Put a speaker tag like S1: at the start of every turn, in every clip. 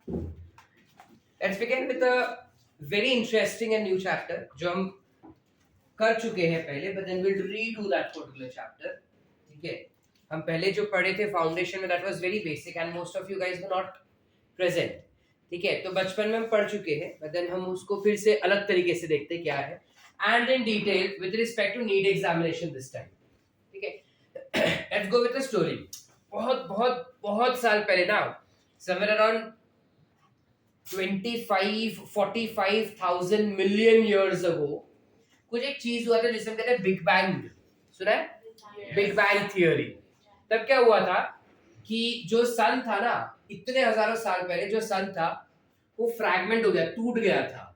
S1: Let's begin with a very interesting and new chapter जो हम कर चुके हैं पहले, but then we'll redo that particular chapter. ठीक है, हम पहले जो पढ़े थे फाउंडेशन में, that was very basic and most of you guys were not present. ठीक है, तो बचपन में हम पढ़ चुके हैं, but then हम उसको फिर से अलग तरीके से देखते हैं क्या है, and in detail with respect to NEET examination this time. ठीक है, let's go with the story. बहुत बहुत बहुत साल पहले ना, somewhere around 45,000 million years ago कुछ एक चीज हुआ था जिसे हम कहते हैं बिग बैंग. सुना है बिग बैंग थियरी? तब क्या हुआ था कि जो सन था ना, इतने हजारों साल पहले जो सन था वो फ्रैगमेंट हो गया, टूट गया था,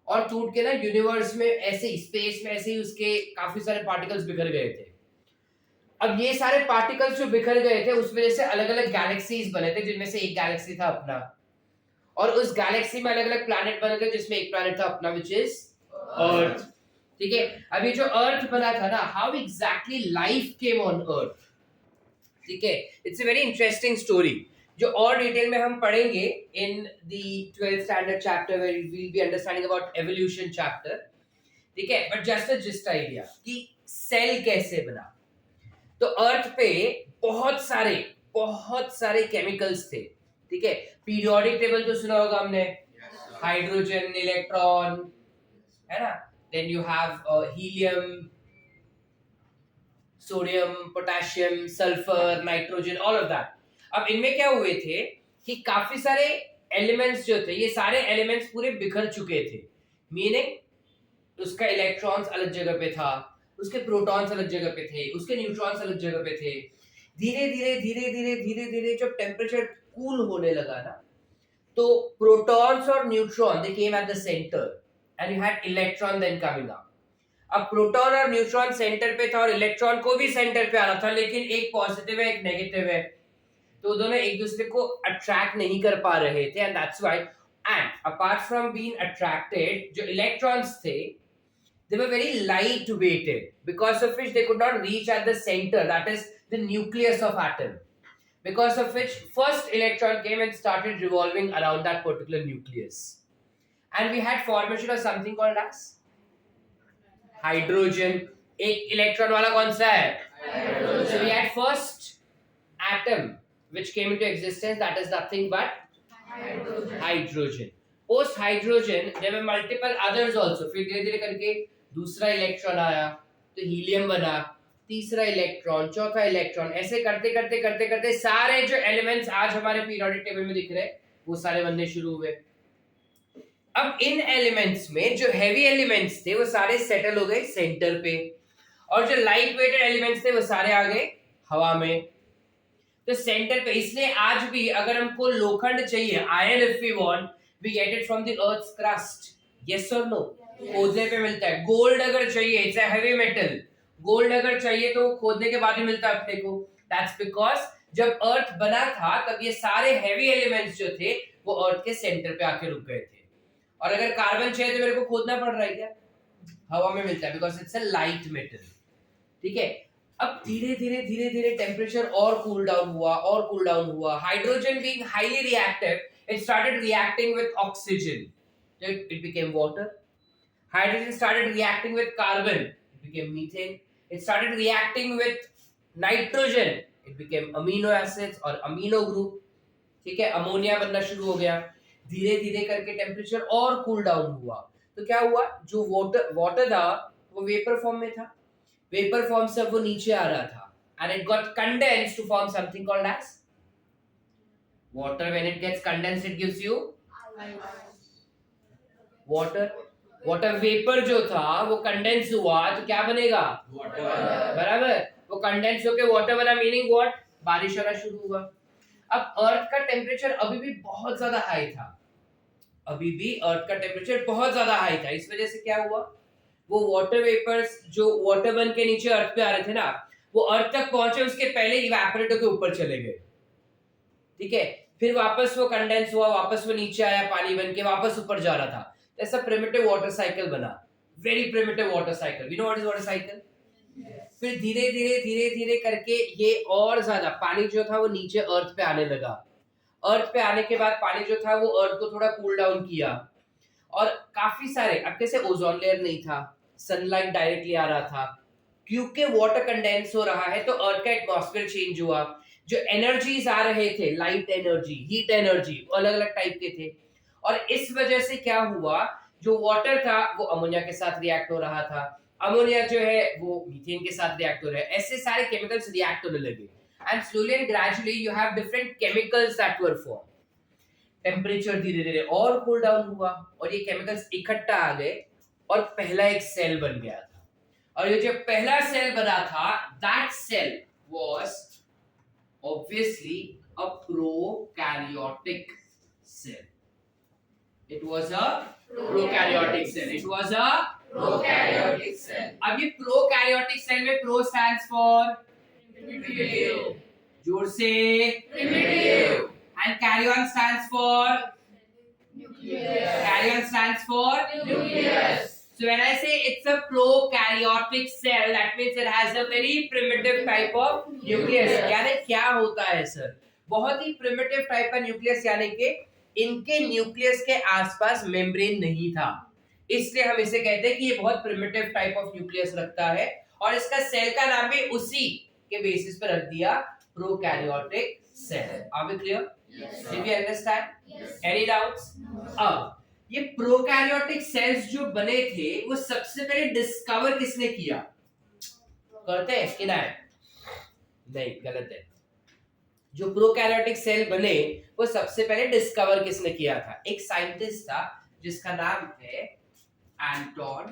S1: और टूट के ना यूनिवर्स में ऐसे स्पेस में ऐसे ही उसके काफी सारे पार्टिकल्स बिखर गए थे. अब ये सारे पार्टिकल्स जो बिखर गए थे उस वजह से अलग अलग गैलेक्सीज बने थे, जिनमें से एक गैलेक्सी था अपना, और उस गैलेक्सी में अलग अलग प्लैनेट बने थे, जिसमें एक प्लैनेट था अपना विच इज अर्थ. ठीक है, अब ये जो अर्थ बना था ना, how exactly life came on earth. ठीक है, it's a very interesting story जो और डिटेल में हम पढ़ेंगे in the 12th standard chapter where we will be understanding about evolution chapter. ठीक है, but just a just idea कि सेल कैसे बना. तो अर्थ पे बहुत सारे केमिकल्स थे. ठीक है, पीरियोडिक टेबल तो सुना होगा हमने, हाइड्रोजन, इलेक्ट्रॉन, है ना, then you have helium, sodium, potassium, sulphur, nitrogen, all of that. अब इनमें क्या हुए थे कि काफी सारे एलिमेंट्स जो थे, ये सारे एलिमेंट्स पूरे बिखर चुके थे. मीनिंग उसका इलेक्ट्रॉन्स अलग जगह पे था, उसके प्रोटॉन्स अलग जगह पे थे, उसके न्यूट्रॉन्स अलग जगह पे थे. धीरे धीरे जब टेम्परेचर कूल होने लगा ना, तो प्रोटॉन्स और neutron they came at the centre and you had electron then coming up. अब प्रोटॉन और न्यूट्रॉन सेंटर पे था और इलेक्ट्रॉन को भी सेंटर पे आना था, लेकिन एक पॉजिटिव है एक नेगेटिव है, तो दोनों एक दूसरे को अट्रैक्ट नहीं कर पा रहे थे. And that's why, and apart from being attracted, जो इलेक्ट्रॉन्स थे they were very light weighted, because of which they could not reach at the center, that is the nucleus of atom, because of which first electron came and started revolving around that particular nucleus, and we had formation of something called as hydrogen. एक electron वाला कौन सा है? Hydrogen. So we had first atom which came into existence, that is nothing but hydrogen. Post hydrogen there were multiple others also. फिर धीरे धीरे करके दूसरा इलेक्ट्रॉन आया तो हीलियम बना, तीसरा इलेक्ट्रॉन, चौथा इलेक्ट्रॉन, ऐसे करते करते करते करते सारे जो एलिमेंट्स आज हमारे पीरियोडिक टेबल में दिख रहे हैं वो सारे बनने शुरू हुए. अब इन एलिमेंट्स में जो हैवी एलिमेंट्स थे वो सारे सेटल हो गए सेंटर पे, और जो लाइट वेटेड एलिमेंट्स थे वो सारे आ गए हवा में. तो सेंटर पे, इसलिए आज भी अगर हमको लोखंड चाहिए, iron, if we want, we get it from the earth's crust. Yes और नो? खोदने पे मिलता है. गोल्ड अगर चाहिए, it's a heavy metal, gold अगर चाहिए तो खोदने के बाद ही मिलता है अपने को. दैट्स बिकॉज जब अर्थ बना था तब ये सारे हेवी एलिमेंट्स जो थे वो अर्थ के सेंटर पे आके रुक गए थे. और अगर कार्बन चाहिए तो मेरे को खोदना पड़ रहा है क्या? हवा में मिलता है, because it's a light metal. ठीक है, अब धीरे धीरे टेम्परेचर और कूल डाउन हुआ. Hydrogen being highly reactive, it started reacting with oxygen, it became water. Hydrogen started reacting with carbon, it became methane. It started reacting with nitrogen, it became amino acids और amino group. ठीक है, ammonia बनना शुरू हो गया. धीरे धीरे करके टेम्परेचर और कूल डाउन हुआ, तो क्या हुआ, जो वाटर था वो वेपर फॉर्म में था, वेपर फॉर्म से वो नीचे आ रहा था, and it got condensed to form something called as water. When it gets condensed it gives you water. water vapor जो था वो कंडेंस हुआ तो क्या बनेगा? वाटर. बराबर, वो कंडेंस होके वाटर बना, मीनिंग व्हाट, बारिश होना शुरू हुआ. अब अर्थ का टेम्परेचर अभी भी बहुत ज्यादा हाई था, अभी भी अर्थ का टेम्परेचर बहुत ज्यादा हाई था. इस वजह से क्या हुआ, वो वाटर वेपर्स जो वाटर बन के नीचे अर्थ पे आ रहे थे ना, वो अर्थ तक पहुंचे उसके पहले इवेपोरेट होके ऊपर चले गए. ठीक है, फिर वापस वो कंडेंस हुआ, वापस वो नीचे आया, पानी बन के वापस ऊपर जा रहा था. ऐसा प्रिमिटिव वाटर साइकिल बना, very primitive water cycle. You know what is water cycle? फिर धीरे धीरे करके ये और ज्यादा पानी जो था वो नीचे अर्थ पे आने लगा. अर्थ पे आने के बाद पानी जो था वो अर्थ को थोड़ा कूल डाउन किया, और काफी सारे, अब कैसे ओजोन लेयर नहीं था, सनलाइट डायरेक्टली आ रहा था, क्योंकि वाटर कंडेंस हो रहा है तो अर्थ का एटमॉस्फेयर चेंज हुआ, जो एनर्जीज आ रहे थे, लाइट एनर्जी, हीट एनर्जी, अलग अलग टाइप के थे, और इस वजह से क्या हुआ, जो वाटर था वो अमोनिया के साथ रिएक्ट हो रहा था, अमोनिया जो है वो मीथेन के साथ रिएक्ट हो रहा है, ऐसे सारे केमिकल्स रिएक्ट होने लगे, and slowly and gradually you have different chemicals that were form. Temperature धीरे धीरे और कूल डाउन हुआ और ये केमिकल्स इकट्ठा आ गए और पहला एक सेल बन गया था, और ये जो पहला सेल बना था, that cell was obviously a prokaryotic cell. It was a prokaryotic cell. It was a prokaryotic cell. अब ये prokaryotic cell में pro stands for primitive. जोर से primitive. And caryon stands for nucleus. Caryon stands for nucleus. So when I say it's a prokaryotic cell, that means it has a very primitive type of nucleus. यानी क्या होता है sir, बहुत ही primitive type का nucleus, यानी कि इनके nucleus के आसपास मेम्ब्रेन नहीं था, इसलिए हम इसे कहते हैं कि ये बहुत primitive type of nucleus रखता है, और इसका सेल का नाम भी उसी के बेसिस पर रख दिया, prokaryotic cell. Are we clear? Yes. Did you understand? Yes. Any doubts? No. अब ये प्रोकैरियोटिक सेल्स जो बने थे वो सबसे पहले डिस्कवर किसने किया, करते हैं कि नहीं, गलत है। जो प्रोकैरियोटिक सेल बने वो सबसे पहले डिस्कवर किसने किया था, एक साइंटिस्ट था जिसका नाम है Anton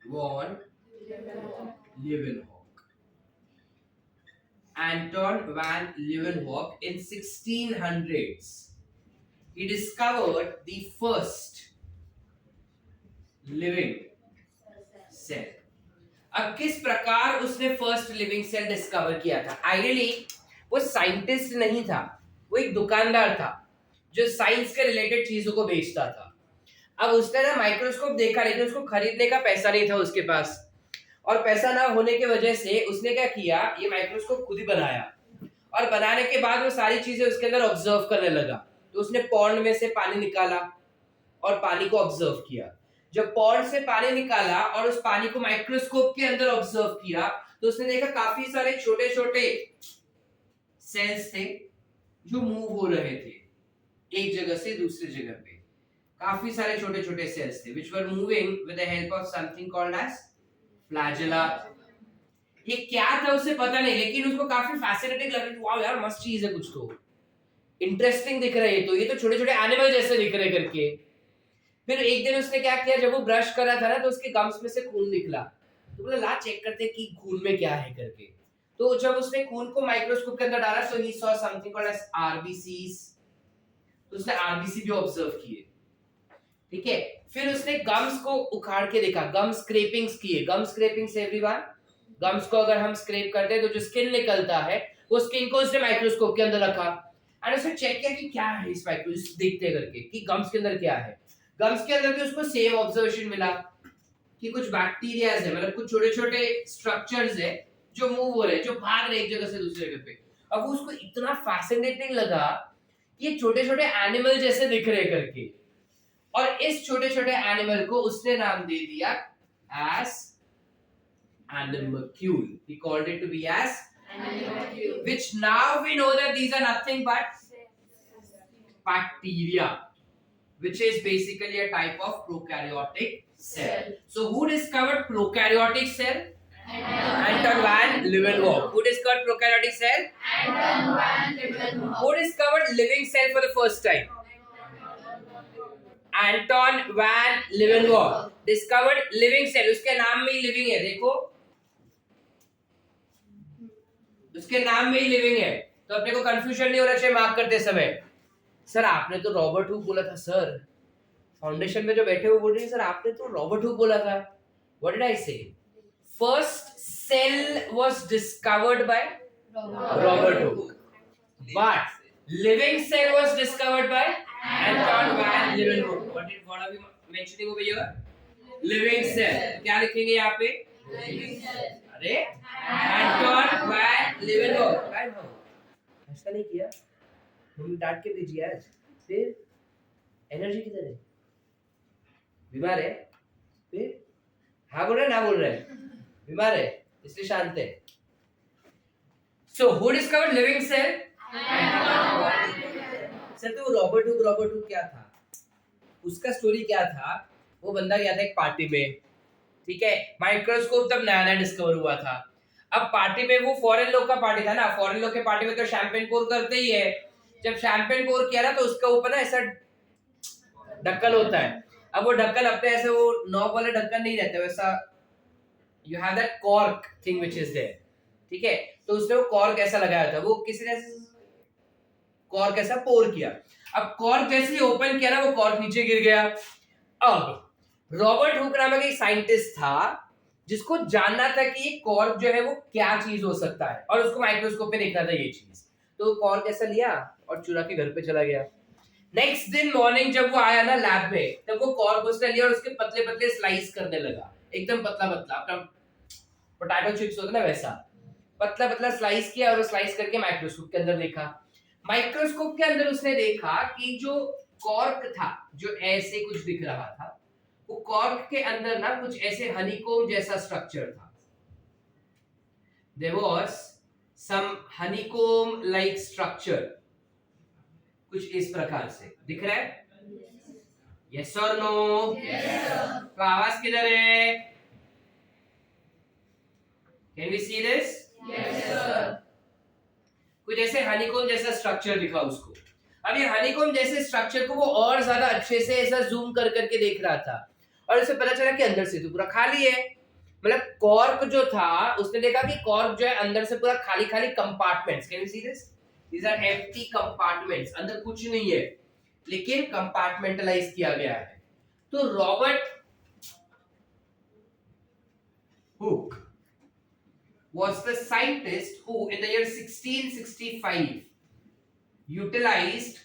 S1: von Leeuwenhoek. Anton van Leeuwenhoek in 1600s he discovered the first living cell. अब किस प्रकार उसने फर्स्ट लिविंग सेल डिस्कवर किया था, आइडियली वो साइंटिस्ट नहीं था, वो एक दुकानदार था जो साइंस के रिलेटेड चीजों को बेचता था। अब उसने ना माइक्रोस्कोप देखा, लेकिन उसको खरीदने का पैसा नहीं था उसके पास, और पैसा ना होने की वजह से उसने क्या किया, ये माइक्रोस्कोप खुद ही बनाया, और बनाने के बाद वो सारी चीजें उसके अंदर ऑब्जर्व करने लगा। तो उसने पॉन्ड में से पानी निकाला और पानी को ऑब्जर्व किया, जब पॉन्ड से पानी निकाला और उस पानी को माइक्रोस्कोप के अंदर ऑब्जर्व किया तो उसने देखा काफी सारे छोटे छोटे सेल्स थे जो मूव हो रहे थे एक जगह से दूसरी जगह पे, काफी सारे छोटे छोटे सेल्स थे which were moving with the help of something called as flagella. ये क्या था उसे पता नहीं, लेकिन उसको काफी फैसिनेटिंग लग रहा था, वाओ यार मस्त चीज है, कुछ तो इंटरेस्टिंग दिख रहा है, तो ये तो छोटे छोटे एनिमल जैसे दिख रहे करके। फिर एक दिन उसने क्या किया, जब वो ब्रश कर रहा था ना तो उसके गम्स में से खून निकला, तो बोला ला चेक करते कि खून में क्या है करके। तो जब उसने खून को माइक्रोस्कोप के अंदर डाला तो he saw something called as RBCs, तो उसने आरबीसी भी ऑब्जर्व किए, ठीक है। फिर उसने गम्स को उखाड़ के देखा, गम स्क्रैपिंग्स किए, गम स्क्रैपिंग्स एवरीवन, गम्स को अगर हम स्क्रैप करते हैं तो जो स्किन निकलता है वो स्किन को उसने माइक्रोस्कोप के अंदर रखा, एंड उसने चेक किया कि क्या है इस माइक्रोस्कोप देखते करके कि गम्स के अंदर क्या है। गम्स के अंदर भी उसको सेम ऑब्जर्वेशन मिला कि कुछ बैक्टीरियाज है, मतलब कुछ छोटे छोटे स्ट्रक्चर्स है जो मूव हो रहे हैं, जो भाग रहे हैं एक जगह से दूसरी जगह पे। अब उसको इतना फैसिनेटिंग लगा ये छोटे छोटे एनिमल जैसे दिख रहे करके, और इस छोटे छोटे एनिमल को उसने नाम दे दिया as animalcule. He called it to be as animalcule, which now we know that these are nothing but bacteria, which is basically a type of prokaryotic cell. So who discovered prokaryotic cell? Anton van Leeuwenhoek. Who discovered prokaryotic cell? Anton van Leeuwenhoek. Who discovered living cell for the first time? Anton van Leeuwenhoek discovered living cell. उसके नाम में ही living है, देखो उसके नाम में ही living है, तो अपने को कंफ्यूजन नहीं होना चाहिए मार्क करते समय। सर आपने तो रॉबर्ट हुक बोला था, सर फाउंडेशन में जो बैठे हुए बोल रहे हैं सर आपने तो रॉबर्ट हुक बोला था, what did I say? First cell was discovered by Robert Hooke, but living cell was discovered by Anton van Leeuwenhoek. What are we mentioning over here? Living cell. क्या लिखेंगे यहाँ पे? Living cell. अरे Anton van Leeuwenhoek, right? ऐसा नहीं किया, mummy डांट के भेजी आज, फिर एनर्जी किधर है, बीमार है, फिर हाँ बोल रहे ना बोल रहे, बीमार है इसलिए शांत है। So who discovered living cell? Sir तो रॉबर्ट हुक क्या था, उसका स्टोरी क्या था, वो बंदा गया था एक पार्टी में, ठीक है, माइक्रोस्कोप तब नया नया डिस्कवर हुआ था। अब पार्टी में, वो फॉरेन लोग का पार्टी था ना, फॉरेन लोग के पार्टी में तो शैंपेन पोर करते ही है। जब शैंपेन पोर किया ना तो उसका ऊपर ना ऐसा ढक्कन होता है। अब वो ढक्कन अपने ऐसे वो नॉब वाले ढक्कन नहीं रहते, वैसा you have that cork thing which is there, ठीक है। तो उसने वो कॉर्क ऐसा लगाया था, वो किसी ने कॉर्क ऐसा पोर किया। अब कॉर्क जैसे ही ओपन किया ना, वो कॉर्क नीचे गिर गया। अब रॉबर्ट हुक नामक एक साइंटिस्ट था जिसको जानना था कि ये कॉर्क जो है वो क्या चीज हो सकता है, और उसको माइक्रोस्कोप पे देखना था ये चीज। तो कॉर्क ऐसा लिया और चुरा के घर पे चला गया। नेक्स्ट दिन मॉर्निंग जब वो आया ना लैब में, तब वो कॉर्क उसने लिया और उसके पतले पतले स्लाइस करने लगा, एकदम पतला पतला, अपना पोटैटो चिप्स होता है ना वैसा पतला पतला स्लाइस किया, और स्लाइस करके माइक्रोस्कोप के अंदर देखा। माइक्रोस्कोप के अंदर उसने देखा कि जो कॉर्क था, जो ऐसे कुछ दिख रहा था, वो कॉर्क के अंदर ना कुछ ऐसे हनीकोम जैसा स्ट्रक्चर था। There was some honeycomb like structure, कुछ इस प्रकार से दिख रहा है, yes or no? Yes. तो आवाज किधर है? Can we see this? Yes sir. कुछ ऐसे हनीकॉम जैसा स्ट्रक्चर दिखा उसको। अब ये हनीकॉम जैसे स्ट्रक्चर को वो और ज्यादा अच्छे से ऐसा जूम कर करके देख रहा था, और उसे पता चला कि अंदर से तो पूरा खाली है। मतलब कॉर्क जो था, उसने देखा कि कॉर्क जो है अंदर से पूरा खाली खाली compartments. Can you see this? These are empty compartments, अंदर कुछ नहीं है लेकिन कंपार्टमेंटलाइज किया गया है। तो Robert Hooke was the scientist who in the year 1665 utilized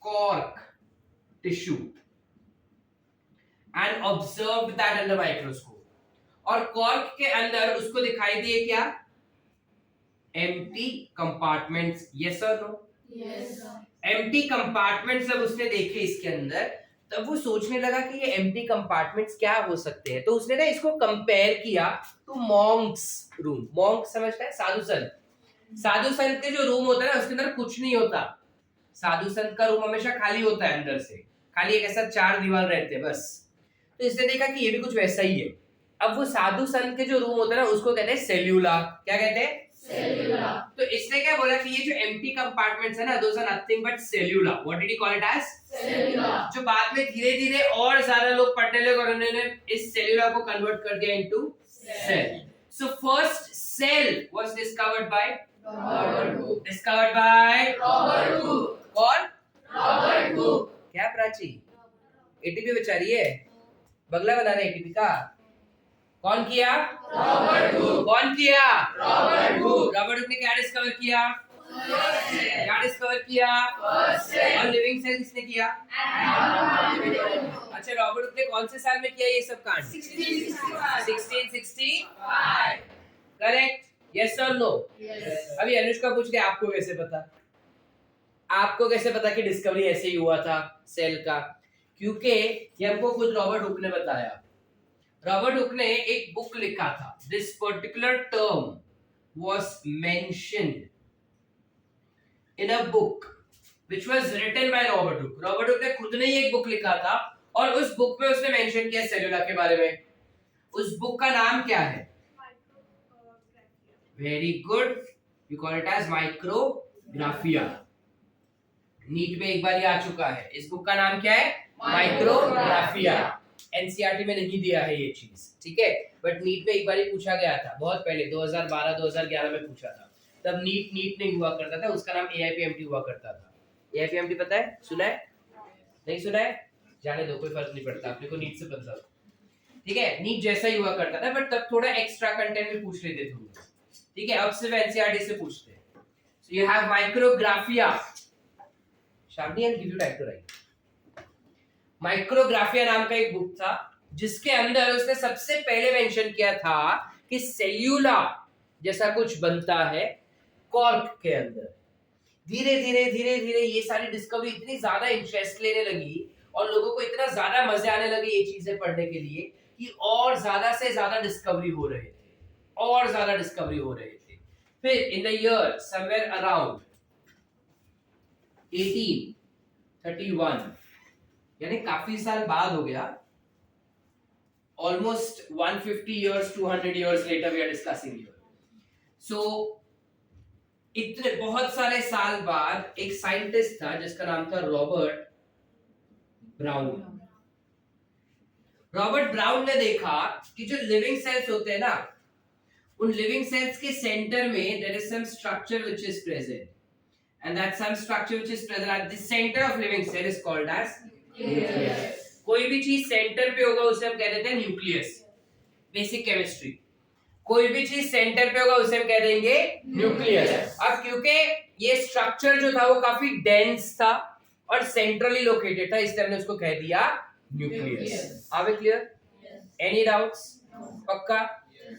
S1: cork tissue and observed that under microscope, और कॉर्क के अंदर उसको दिखाई दिए क्या? empty compartments. yes or no? yes sir. empty compartments जब उसने देखे इसके अंदर, तब वो सोचने लगा कि ये एम्प्टी कंपार्टमेंट्स क्या हो सकते हैं। तो उसने ना इसको कंपेयर किया टू मॉन्क्स रूम। मॉन्क समझता है? साधु संत। साधु संत के जो रूम होता है ना, उसके अंदर कुछ नहीं होता। साधु संत का रूम हमेशा खाली होता है, अंदर से खाली एक ऐसा चार दीवार रहते हैं बस। तो इसने देखा कि ये भी कुछ वैसा ही है। अब वो साधु संत के जो रूम होता है ना, उसको कहते हैं सेल्यूला। क्या कहते हैं? सेल्यूला। तो इसने क्या बोला कि ये जो एम्प्टी कंपार्टमेंट्स है ना, those are nothing but cellula. What did he call it as? Cellula. जो बाद में धीरे धीरे और सारे लोग पढ़ने लगे और उन्होंने इस सेल्यूला को कन्वर्ट कर दिया into cell. So first cell was discovered by Robert Hooke. Discovered by Robert Hooke. कौन? Robert Hooke. क्या प्राची? एटीपी बचा रही है, बगला बना रहे एटीपी का। कौन किया? Robert Hooke. कौन किया? Robert Hooke. रॉबर्ट हुक ने क्या डिस्कवर किया? क्या डिस्कवर किया? और लिविंग सेल किसने किया? अच्छा, रॉबर्ट हुक ने कौन से साल में किया ये सब कांड? 1665। करेक्ट? यस और नो? अभी अनुष्का पूछ रही है आपको कैसे पता? आपको कैसे पता कि डिस्कवरी ऐसे ही हुआ था सेल का? क्योंकि ये हमको खुद रॉबर्ट हुक ने बताया। रॉबर्ट हुक ने एक बुक लिखा था। This particular term was mentioned in a book which was written by Robert Hooke. Robert Hooke ने खुद ने ही एक बुक लिखा था और उस बुक में उसने मेंशन किया सेल्यूला के बारे में। उस बुक का नाम क्या है? Very good, you call it as micrographia. NEET में एक बार ये आ चुका है। इस बुक का नाम क्या है? माइक्रोग्राफिया। एनसीईआरटी में नहीं दिया है ये चीज, ठीक है, बट नीट में एक बार ही पूछा गया था, बहुत पहले 2012-2011 में पूछा था। तब नीट नहीं हुआ करता था, उसका नाम एआईपीएमटी हुआ करता था। एआईपीएमटी पता है? सुना है? नहीं सुना है? जाने दो, कोई फर्क नहीं पड़ता, अपने को नीट से पता, ठीक है। नीट जैसा ही हुआ करता था, बट तब थोड़ा एक्स्ट्रा कंटेंट भी पूछ लेते थे, ठीक है। अब सिर्फ एनसीईआरटी से पूछते हैं। So you have micrographia. Shamni, I give you time to write. Micrographia नाम का एक बुक था जिसके अंदर उसने सबसे पहले मेंशन किया था कि सेल्यूला जैसा कुछ बनता है कॉर्क के अंदर। धीरे धीरे धीरे धीरे ये सारी डिस्कवरी इतनी ज्यादा इंटरेस्ट लेने लगी और लोगों को इतना ज्यादा मजे आने लगे ये चीजें पढ़ने के लिए कि और ज्यादा से ज्यादा डिस्कवरी हो रहे थे, और ज्यादा डिस्कवरी हो रहे थे। फिर in the year somewhere around 1831, यानी काफी साल बाद हो गया, almost 150 years 200 years later we are discussing here. So इतने बहुत सारे साल बाद एक साइंटिस्ट था जिसका नाम था रॉबर्ट ब्राउन। रॉबर्ट ब्राउन ने देखा कि जो लिविंग सेल्स होते हैं ना, उन लिविंग सेल्स के सेंटर में there is some structure which is present, and that some structure which is present at the centre of living cell is called as nucleus. कोई भी चीज सेंटर पे होगा उसे हम कह देते हैं न्यूक्लियस। बेसिक केमिस्ट्री, कोई भी चीज सेंटर पे होगा उसे हम कह देंगे न्यूक्लियस। अब क्योंकि ये स्ट्रक्चर जो था वो काफी डेंस था और सेंट्रली लोकेटेड था, इसलिए हमने उसको कह दिया nucleus. Are we clear? Any doubts? पक्का?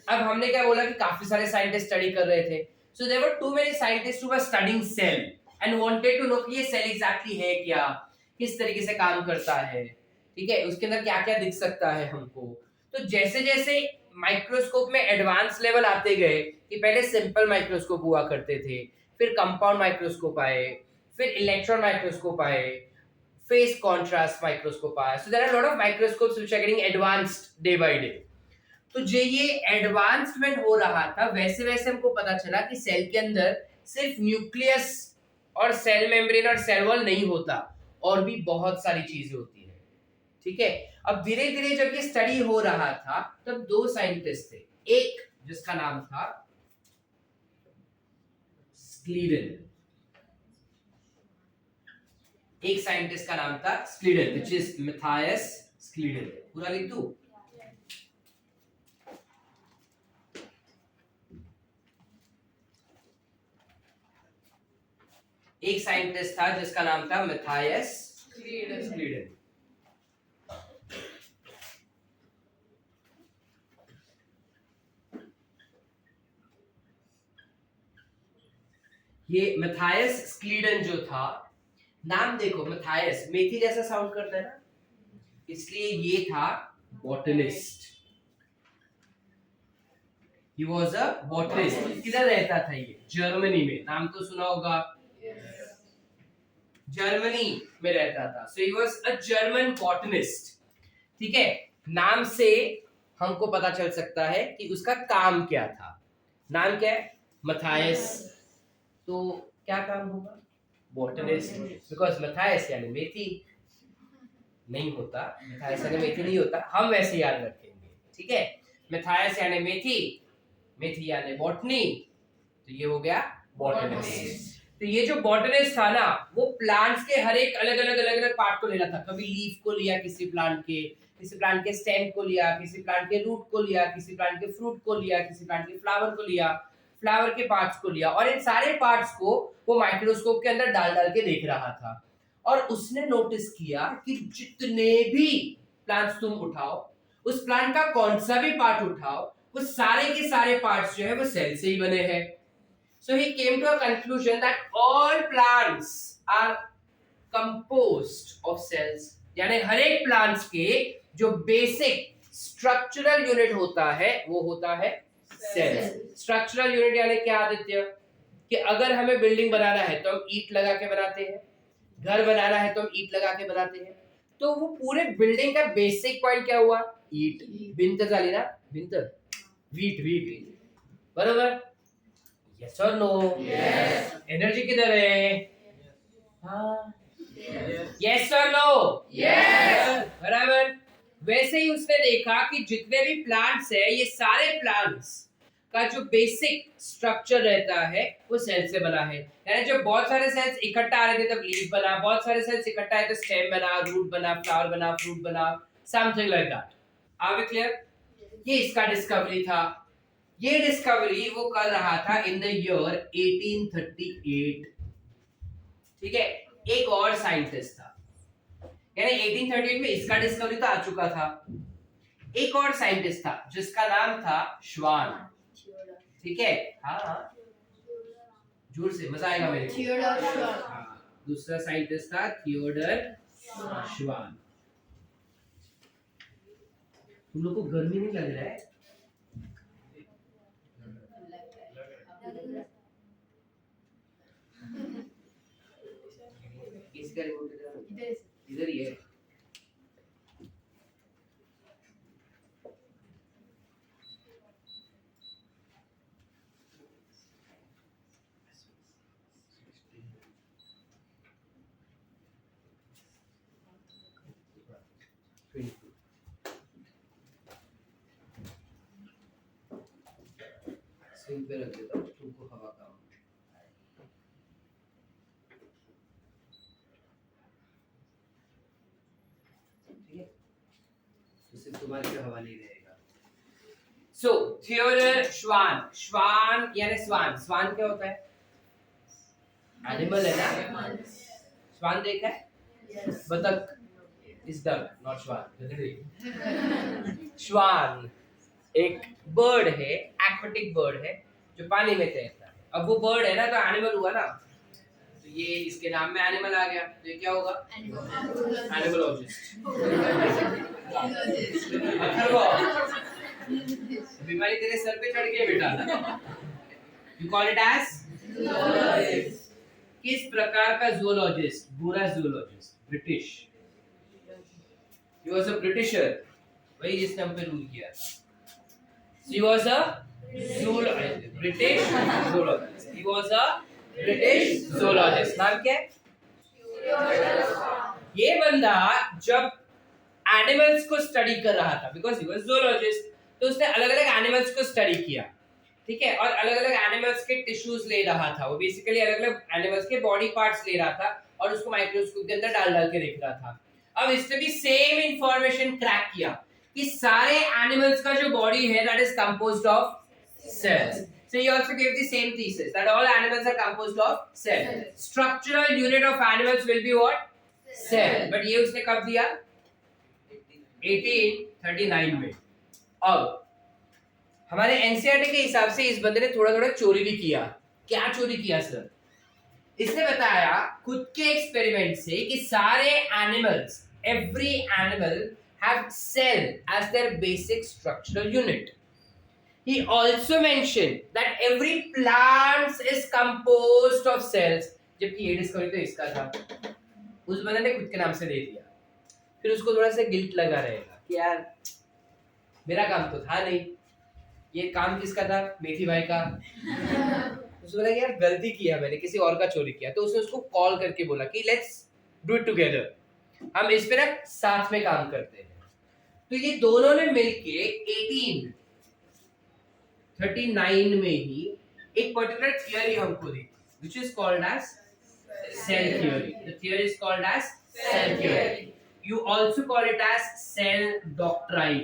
S1: अब हमने क्या बोला कि काफी सारे साइंटिस्ट स्टडी कर रहे थे, so there were too many scientists who were studying cell and wanted to know कि ये सेल एग्जैक्टली है क्या, किस तरीके से काम करता है, ठीक है, उसके अंदर क्या क्या दिख सकता है हमको। तो जैसे जैसे माइक्रोस्कोप में एडवांस लेवल आते गए कि पहले सिंपल माइक्रोस्कोप हुआ करते थे, फिर कंपाउंड माइक्रोस्कोप आए, फिर इलेक्ट्रॉन माइक्रोस्कोप आए, फेस कॉन्ट्रास्ट माइक्रोस्कोप आया, so there are lot of microscopes which are getting advanced day by day. तो जो ये एडवांसमेंट हो रहा था वैसे वैसे हमको पता चला कि सेल के अंदर सिर्फ न्यूक्लियस और सेल मेम्ब्रेन और सेल वॉल नहीं होता, और भी बहुत सारी चीजें होती है, ठीक है। अब धीरे धीरे जब ये स्टडी हो रहा था तब दो साइंटिस्ट थे, एक जिसका नाम था स्क्लीडन, एक साइंटिस्ट का नाम था Schleiden which is Matheus Schleiden. पूरा लिख दूं? एक साइंटिस्ट था जिसका नाम था मैथियस स्क्लीडन। ये मैथियस स्क्लीडन जो था, नाम देखो, मैथियस मेथी जैसा साउंड करता है ना, इसलिए ये था botanist. He was a botanist। किधर रहता था ये? जर्मनी में। नाम तो सुना होगा, जर्मनी में रहता था। So he was a German botanist। ठीक है, नाम से हमको पता चल सकता है कि उसका काम क्या था। नाम क्या है? मैथियस। तो क्या काम होगा? बॉटनिस्ट, बिकॉज मैथियस यानी मेथी नहीं होता, मैथियस यानी मेथी नहीं होता, हम वैसे याद रखेंगे, ठीक है। मैथियस यानी मेथी, मेथी यानी बॉटनी, तो ये हो गया बॉटनिस्ट। तो ये जो बॉटनिस्ट था ना, वो प्लांट्स के हर एक अलग अलग पार्ट को लेना था। कभी लीफ को लिया किसी प्लांट के, किसी प्लांट के स्टेम को लिया, किसी प्लांट के रूट को लिया, किसी प्लांट के फ्रूट को लिया, किसी प्लांट के फ्लावर को लिया, फ्लावर के पार्ट्स को लिया, और इन सारे पार्ट्स को वो माइक्रोस्कोप के अंदर डाल डाल के देख रहा था। और उसने नोटिस किया कि जितने भी प्लांट्स तुम उठाओ, उस प्लांट का कौन सा भी पार्ट उठाओ, वो सारे के सारे पार्ट्स जो है वो सेल से ही बने हैं। So he came to a conclusion that all plants are composed of cells। यानी हर एक प्लांट्स के जो बेसिक स्ट्रक्चरल यूनिट होता है वो होता है सेल्स। स्ट्रक्चरल यूनिट यानी क्या आदित्य? कि अगर हमें बिल्डिंग बनाना है तो हम ईंट लगा के बनाते हैं, घर बनाना है तो हम ईंट लगा के बनाते हैं। तो वो पूरे बिल्डिंग का बेसिक पॉइंट क्या हुआ? ईंट। भिंत झाली ना, भिंत, वीट, बरोबर? Yes or no? Yes. Energy किधर है? हाँ। Yes or no? Yes. बराबर। वैसे ही उसने देखा कि जितने भी प्लांट्स है, ये सारे प्लांट्स का जो बेसिक स्ट्रक्चर रहता है वो सेल से बना है। यानी जब बहुत सारे सेल्स इकट्ठा आ रहे थे तब लीफ बना, बहुत सारे सेल्स इकट्ठा आए तो स्टेम बना, रूट बना, फ्लावर बना, फ्रूट बना, something like that. Are we clear? ये इसका डिस्कवरी था। ये डिस्कवरी वो कर रहा था इन द ईयर 1838। ठीक है, एक और साइंटिस्ट था, यानी 1838 में इसका डिस्कवरी तो आ चुका था। एक और साइंटिस्ट था जिसका नाम था श्वान। ठीक है, हाँ, जोर से मजा आएगा मेरे को। दूसरा साइंटिस्ट था थियोडर श्वान। तुम लोग को गर्मी नहीं लग रहा है? इसका रिमोट इधर ही है। स्विंग पे रख देता हूँ, तुमको हवा का ठीक है, तो सिर्फ तुम्हारे पे हवा नहीं रहेगा। सो थियोडर श्वान, श्वान यानी स्वान। स्वान क्या होता है? एनिमल है ना। स्वान देखा है? बतख इज डक, नॉट श्वान। श्वान एक बर्ड है, एक्वेटिक बर्ड है जो पानी में तैरता है। अब वो बर्ड है ना, तो एनिमल हुआ ना, तो ये इसके नाम में एनिमल आ गया, तो ये क्या होगा? एनिमोलॉजिस्ट। बीमारी तेरे सर पे चढ़ गई बेटा। यू कॉल इट एज किस प्रकार का जूलॉजिस्ट? बुरा zoologist, British. He was a Britisher, वही जिसने हम पे रूल किया। He was a British zoologist. He was a British zoologist. नाम क्या है? ये बंदा जब एनिमल्स को स्टडी कर रहा था, बिकॉज ही वाज zoologist, तो उसने अलग अलग एनिमल्स को स्टडी किया, ठीक है, और अलग अलग एनिमल्स के टिश्यूज ले रहा था। वो बेसिकली अलग अलग एनिमल्स के बॉडी पार्ट्स ले रहा था और उसको माइक्रोस्कोप के अंदर डाल डाल के देख रहा था। अब इसने भी सेम इंफॉर्मेशन क्रैक किया कि सारे एनिमल्स का जो बॉडी है that is composed of cells. So he also gave the same thesis that all animals are composed of cell. Structural unit of animals will be what? Cell. But ये उसने कब दिया? 1839 में। अब हमारे एनसीईआरटी के हिसाब से इस बंदे ने थोड़ा थोड़ा चोरी भी किया। क्या चोरी किया सर? इसने बताया खुद के एक्सपेरिमेंट से कि सारे animals, every animal have cell as their basic structural unit. He also mentioned that every plant is composed of cells. जबकि ये डिस्कवरी तो इसका था, उस बंदे ने खुद के नाम से दे दिया। फिर उसको थोड़ा सा गिल्ट लगा रहेगा कि यार मेरा काम तो था नहीं, ये काम किसका था? मेथी भाई का। उसको लगा यार गलती किया मैंने, किसी और का चोरी किया। तो उसने उसको कॉल करके बोला कि लेट्स डू इट टुगेदर, हम इस पे ना साथ में काम करते हैं। तो ये दोनों ने मिलके 1839 में ही एक पर्टिकुलर थियरी हमको दी, which is called as cell theory. The theory is called as cell theory. You also call it as cell doctrine.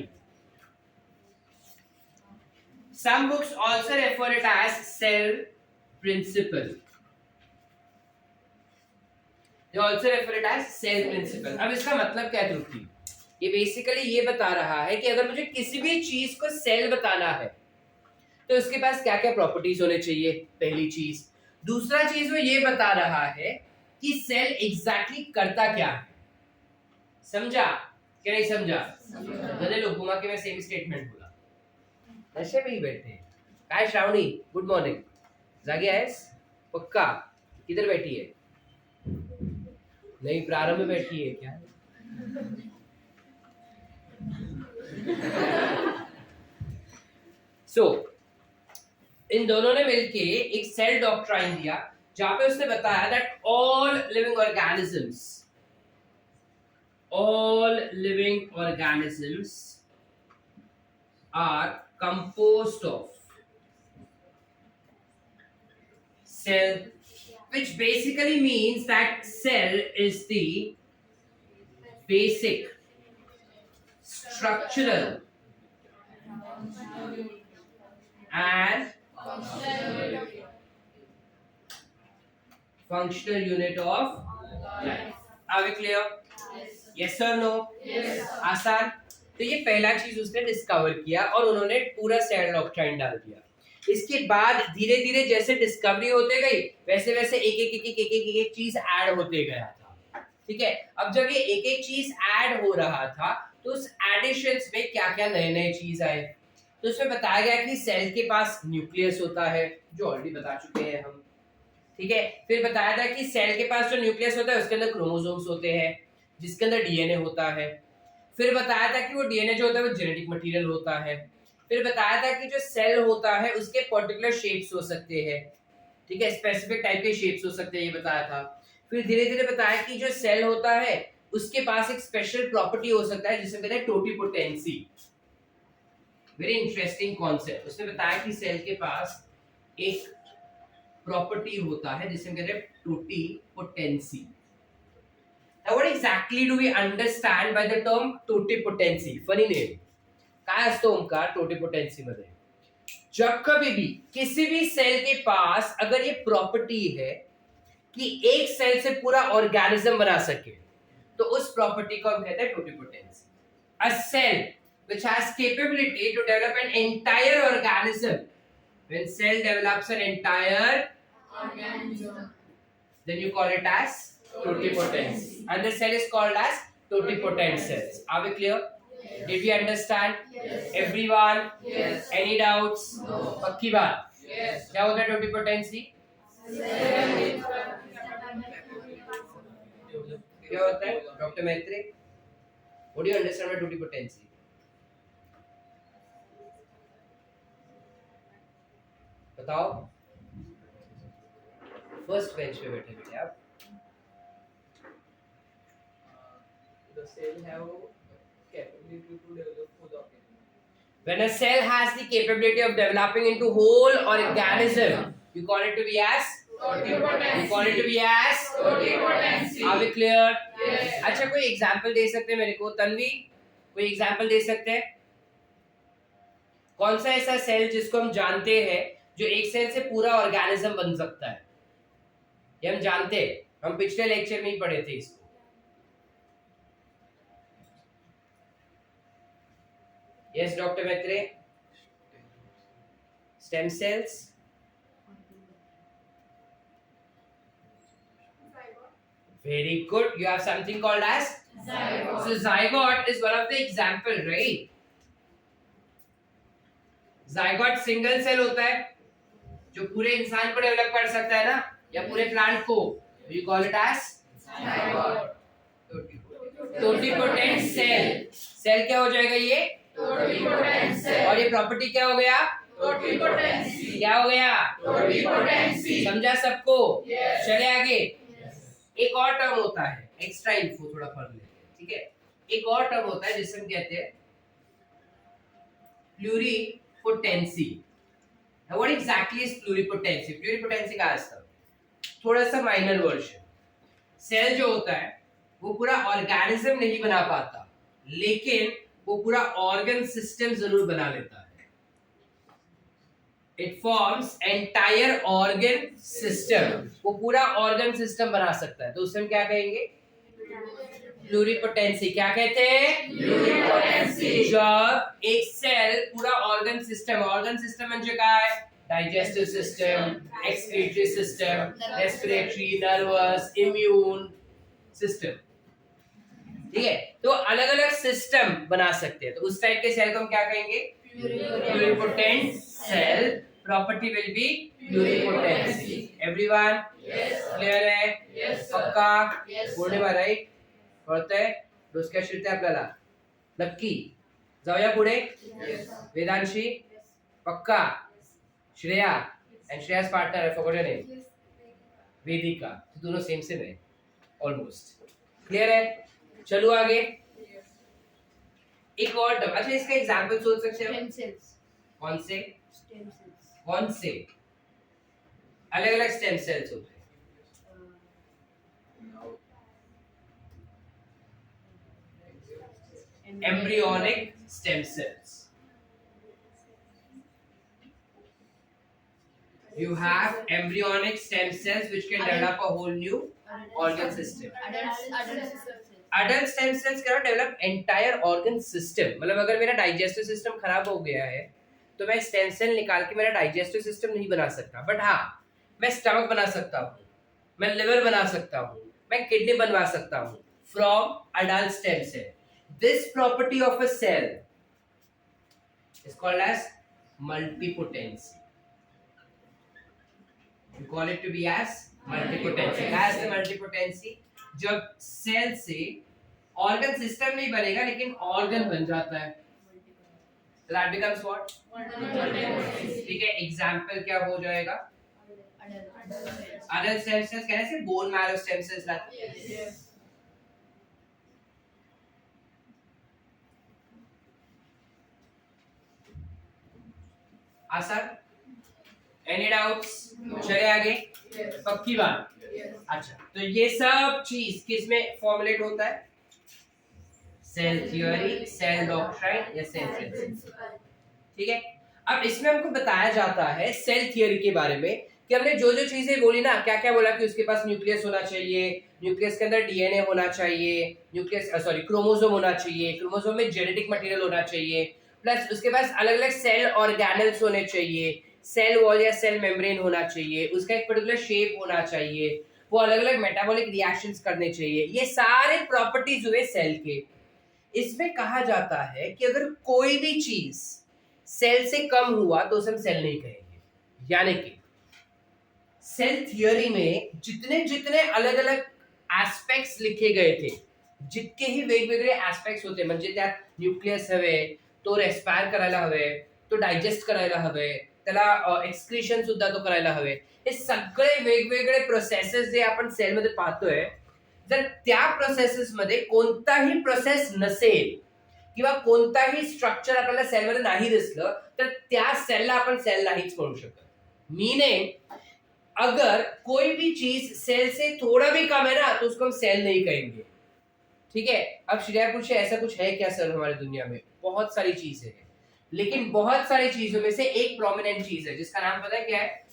S1: Some books also refer it as cell principle. They also refer it as cell principle. अब इसका मतलब क्या है ध्रुव? ये basically ये बता रहा है कि अगर मुझे किसी भी चीज को सेल बताना है तो उसके पास क्या क्या प्रॉपर्टीज होने चाहिए, पहली चीज। दूसरा चीज वो ये बता रहा है कि सेल एग्जैक्टली करता क्या है। समझा क्या नहीं समझा? गले लोग घुमा के मैं सेम स्टेटमेंट बोला। नशे में ही बैठे हैं। काय श्रावणी, गुड मॉर्निंग, जागे आहेस? पक्का? किधर बैठी है? नहीं, प्रारंभ में बैठी है क्या? इन दोनों ने मिलके एक सेल डॉक्ट्राइन दिया जहां पे उसने बताया that all living organisms are composed of cell, which basically means that cell is the basic structural and functional unit of life. Are we clear? Yes or no? Yes. आसान। तो ये पहला चीज उसने डिस्कवर किया और उन्होंने पूरा सेल डॉक्ट्राइन डाल दिया। इसके बाद धीरे धीरे जैसे डिस्कवरी होते गई वैसे वैसे एक चीज ऐड होते गया था। ठीक है, अब जब ये एक एक चीज ऐड हो रहा था तो उस एडिशंस में क्या क्या नए नए चीज आए, तो उसमें बताया गया कि सेल के पास न्यूक्लियस होता है, जो ऑलरेडी बता चुके हैं हम। ठीक है, फिर बताया था कि सेल के पास जो न्यूक्लियस होता है उसके अंदर क्रोमोसोम्स होते हैं जिसके अंदर डीएनए होता है। फिर बताया था कि वो डीएनए जो होता है वो जेनेटिक मटेरियल होता है। फिर बताया था कि जो सेल होता है उसके पर्टिकुलर शेप्स हो सकते हैं। ठीक है, स्पेसिफिक टाइप के शेप्स हो सकते हैं, ये बताया था। फिर धीरे धीरे बताया कि जो सेल होता है उसके पास एक स्पेशल प्रॉपर्टी हो सकता है जिसे कहते हैं टोटिपोटेंसी। Very interesting concept. उसने बताया कि सेल के पास एक प्रॉपर्टी होता है जिसे कहते हैं totipotency. Now what exactly do we understand by the term totipotency? Funny name. काय असतो ओमकार टोटिपोटेंसी मध्ये? जब कभी भी किसी भी सेल के पास अगर ये प्रॉपर्टी है कि एक सेल से पूरा ऑर्गेनिज्म बना सके तो उस प्रॉपर्टी को हम कहते हैं totipotency. A cell which has capability to develop an entire organism. When cell develops an entire organism, then you call it as totipotency. And the cell is called as totipotent cells. Are we clear? Yes. Did we understand? Yes. Everyone? Yes. Any doubts? No. पक्की बात? Yes. क्या होता है totipotency? क्या होता है doctor मैत्री? What do you understand by totipotency? बताओ। फर्स्ट बेंच पे बैठे बेटे आप।
S2: The cell have capability to develop food organism.
S1: When a cell has the capability of developing into whole organism, you call it to be as
S2: totipotency.
S1: You call it to be as
S2: totipotency.
S1: Are we clear?
S2: Yes.
S1: अच्छा, कोई example दे सकते हैं मेरे को? तन्वी, कोई example दे सकते हैं? कौन सा ऐसा सेल जिसको हम जानते हैं जो एक सेल से पूरा ऑर्गेनिज्म बन सकता है? ये हम जानते हैं, हम पिछले लेक्चर में ही पढ़े थे इसको। Yes, Dr. Maitre. Stem cells. Very good. You have something called as
S2: Zygote.
S1: So zygote is one of the example, right? Zygote single cell होता है जो पूरे इंसान को डेवलप कर सकता है ना, या पूरे प्लांट को। We call it as
S2: Zygote.
S1: Totipotent cell. Cell क्या हो जाएगा ये?
S2: Totipotent cell.
S1: और ये प्रॉपर्टी क्या हो गया?
S2: Totipotency.
S1: क्या हो गया?
S2: Totipotency.
S1: समझा सबको?
S2: Yes.
S1: चले आगे।
S2: Yes.
S1: एक और टर्म होता है, एक्स्ट्रा इन्फो थोड़ा पढ़ लेते हैं, ठीक है? एक और टर्म होता है जिसे हम कहते हैं प्लूरिपोटेंसी। Now what exactly is pluripotency? Pluripotency का अर्थ थोड़ा सा माइनर वर्जन। सेल जो होता है वो पूरा ऑर्गेनिज्म नहीं बना पाता, लेकिन वो पूरा ऑर्गन सिस्टम जरूर बना लेता है। It forms entire organ system, वो पूरा ऑर्गन सिस्टम बना सकता है, तो उसे हम क्या कहेंगे? प्लूरिपोटेंसी। क्या कहते हैं?
S2: Pluripotency.
S1: जब एक सेल पूरा ऑर्गन सिस्टम म्हणजे काय? Digestive system, excretory system, respiratory, nervous, immune system. ठीक है, तो अलग अलग सिस्टम बना सकते हैं, तो उस टाइप के सेल को हम क्या कहेंगे? Pluripotent cell. Property will be pluripotency. Everyone clear है? पक्का? पौर्णिमा राइट? कळतंय? डोस काय शिरते आपल्याला? नक्की जाऊया पुढे? वेदांशी पक्का? Shreya and Shreya's partner, I forgot your name. Vedika. तो दोनों सेम है ऑलमोस्ट। क्लियर है? चलो आगे। एक और टर्म, अच्छा इसका एग्जांपल सोच सकते हैं?
S3: Stem cells.
S1: कौन से?
S3: Stem cells.
S1: कौन से? अलग अलग स्टेम सेल्स होते हैं। Embryonic stem cells. You have embryonic stem cells which can develop a whole new organ system. Adult stem cells cannot develop entire organ system. मतलब अगर मेरा digestive system खराब हो गया है तो मैं स्टेम सेल निकाल के मेरा डाइजेस्टिव सिस्टम नहीं बना सकता, बट हाँ मैं स्टमक बना सकता हूँ, मैं लिवर बना सकता हूँ, मैं किडनी बनवा सकता हूँ from adult stem cell. This property of a cell is called as multipotency. You call it to be as multipotency. As the multipotency, जब सेल से ऑर्गन सिस्टम नहीं बनेगा लेकिन ऑर्गन बन जाता है, so that becomes what? ठीक है, एग्जाम्पल क्या हो जाएगा? अडल्ट स्टेम सेल्स कहने से बोन मैरो स्टेम सेल्स लाते हैं. आसान? Any doubts? चले आगे. पक्की बात. अच्छा, तो ये सब चीज किस में फॉर्मुलेट होता है? सेल थ्योरी, सेल डॉक्ट्राइन या सेल प्रिंसिपल. ठीक है, अब इसमें हमको बताया जाता है सेल थ्योरी के बारे में कि हमने जो जो चीजें बोली ना, क्या क्या बोला कि उसके पास न्यूक्लियस होना चाहिए, न्यूक्लियस के अंदर डीएनए होना चाहिए, न्यूक्लियस क्रोमोसोम होना चाहिए, क्रोमोसोम में जेनेटिक मटेरियल होना चाहिए, प्लस उसके पास अलग अलग सेल ऑर्गेनल्स होने चाहिए, सेल वॉल या सेल मेम्ब्रेन होना चाहिए, उसका एक पर्टिकुलर शेप होना चाहिए, वो अलग अलग मेटाबॉलिक रिएक्शंस करने चाहिए. ये सारे प्रॉपर्टीज हुए सेल के. इसमें कहा जाता है कि अगर कोई भी चीज सेल से कम हुआ तो उसे हम सेल नहीं कहेंगे. यानी कि सेल थियरी में जितने जितने अलग अलग एस्पेक्ट्स लिखे गए थे, जितके ही वेगवेगळे एस्पेक्ट्स होते, म्हणजे त्यात न्यूक्लियस हवे, तो रेस्पायर करायला हवे, तो डायजेस्ट करायला हवे, त्याला एक्सक्रीशन सुद्धा तो करायला हवे, हे सगळे वेगवेगळे प्रोसेसेस जे आपण सेल मध्ये पाहतोय, जर त्या प्रोसेसेस मध्ये कोणताही प्रोसेस नसेल किंवा कोणताही स्ट्रक्चर आपल्याला सेल मध्ये नाही दिसलं तर त्या सेलला आपण सेल नाहीच म्हणू शकत. मीनिंग अगर कोई भी चीज सेल से थोड़ा भी कम है ना तो उसको हम सेल नहीं कहेंगे. ठीक है, अब श्रेया पूछे ऐसा कुछ है क्या सर हमारी दुनिया में? बहुत सारी चीजें हैं, लेकिन बहुत सारी चीजों में से एक प्रोमिनेंट चीज है जिसका नाम पता है क्या है?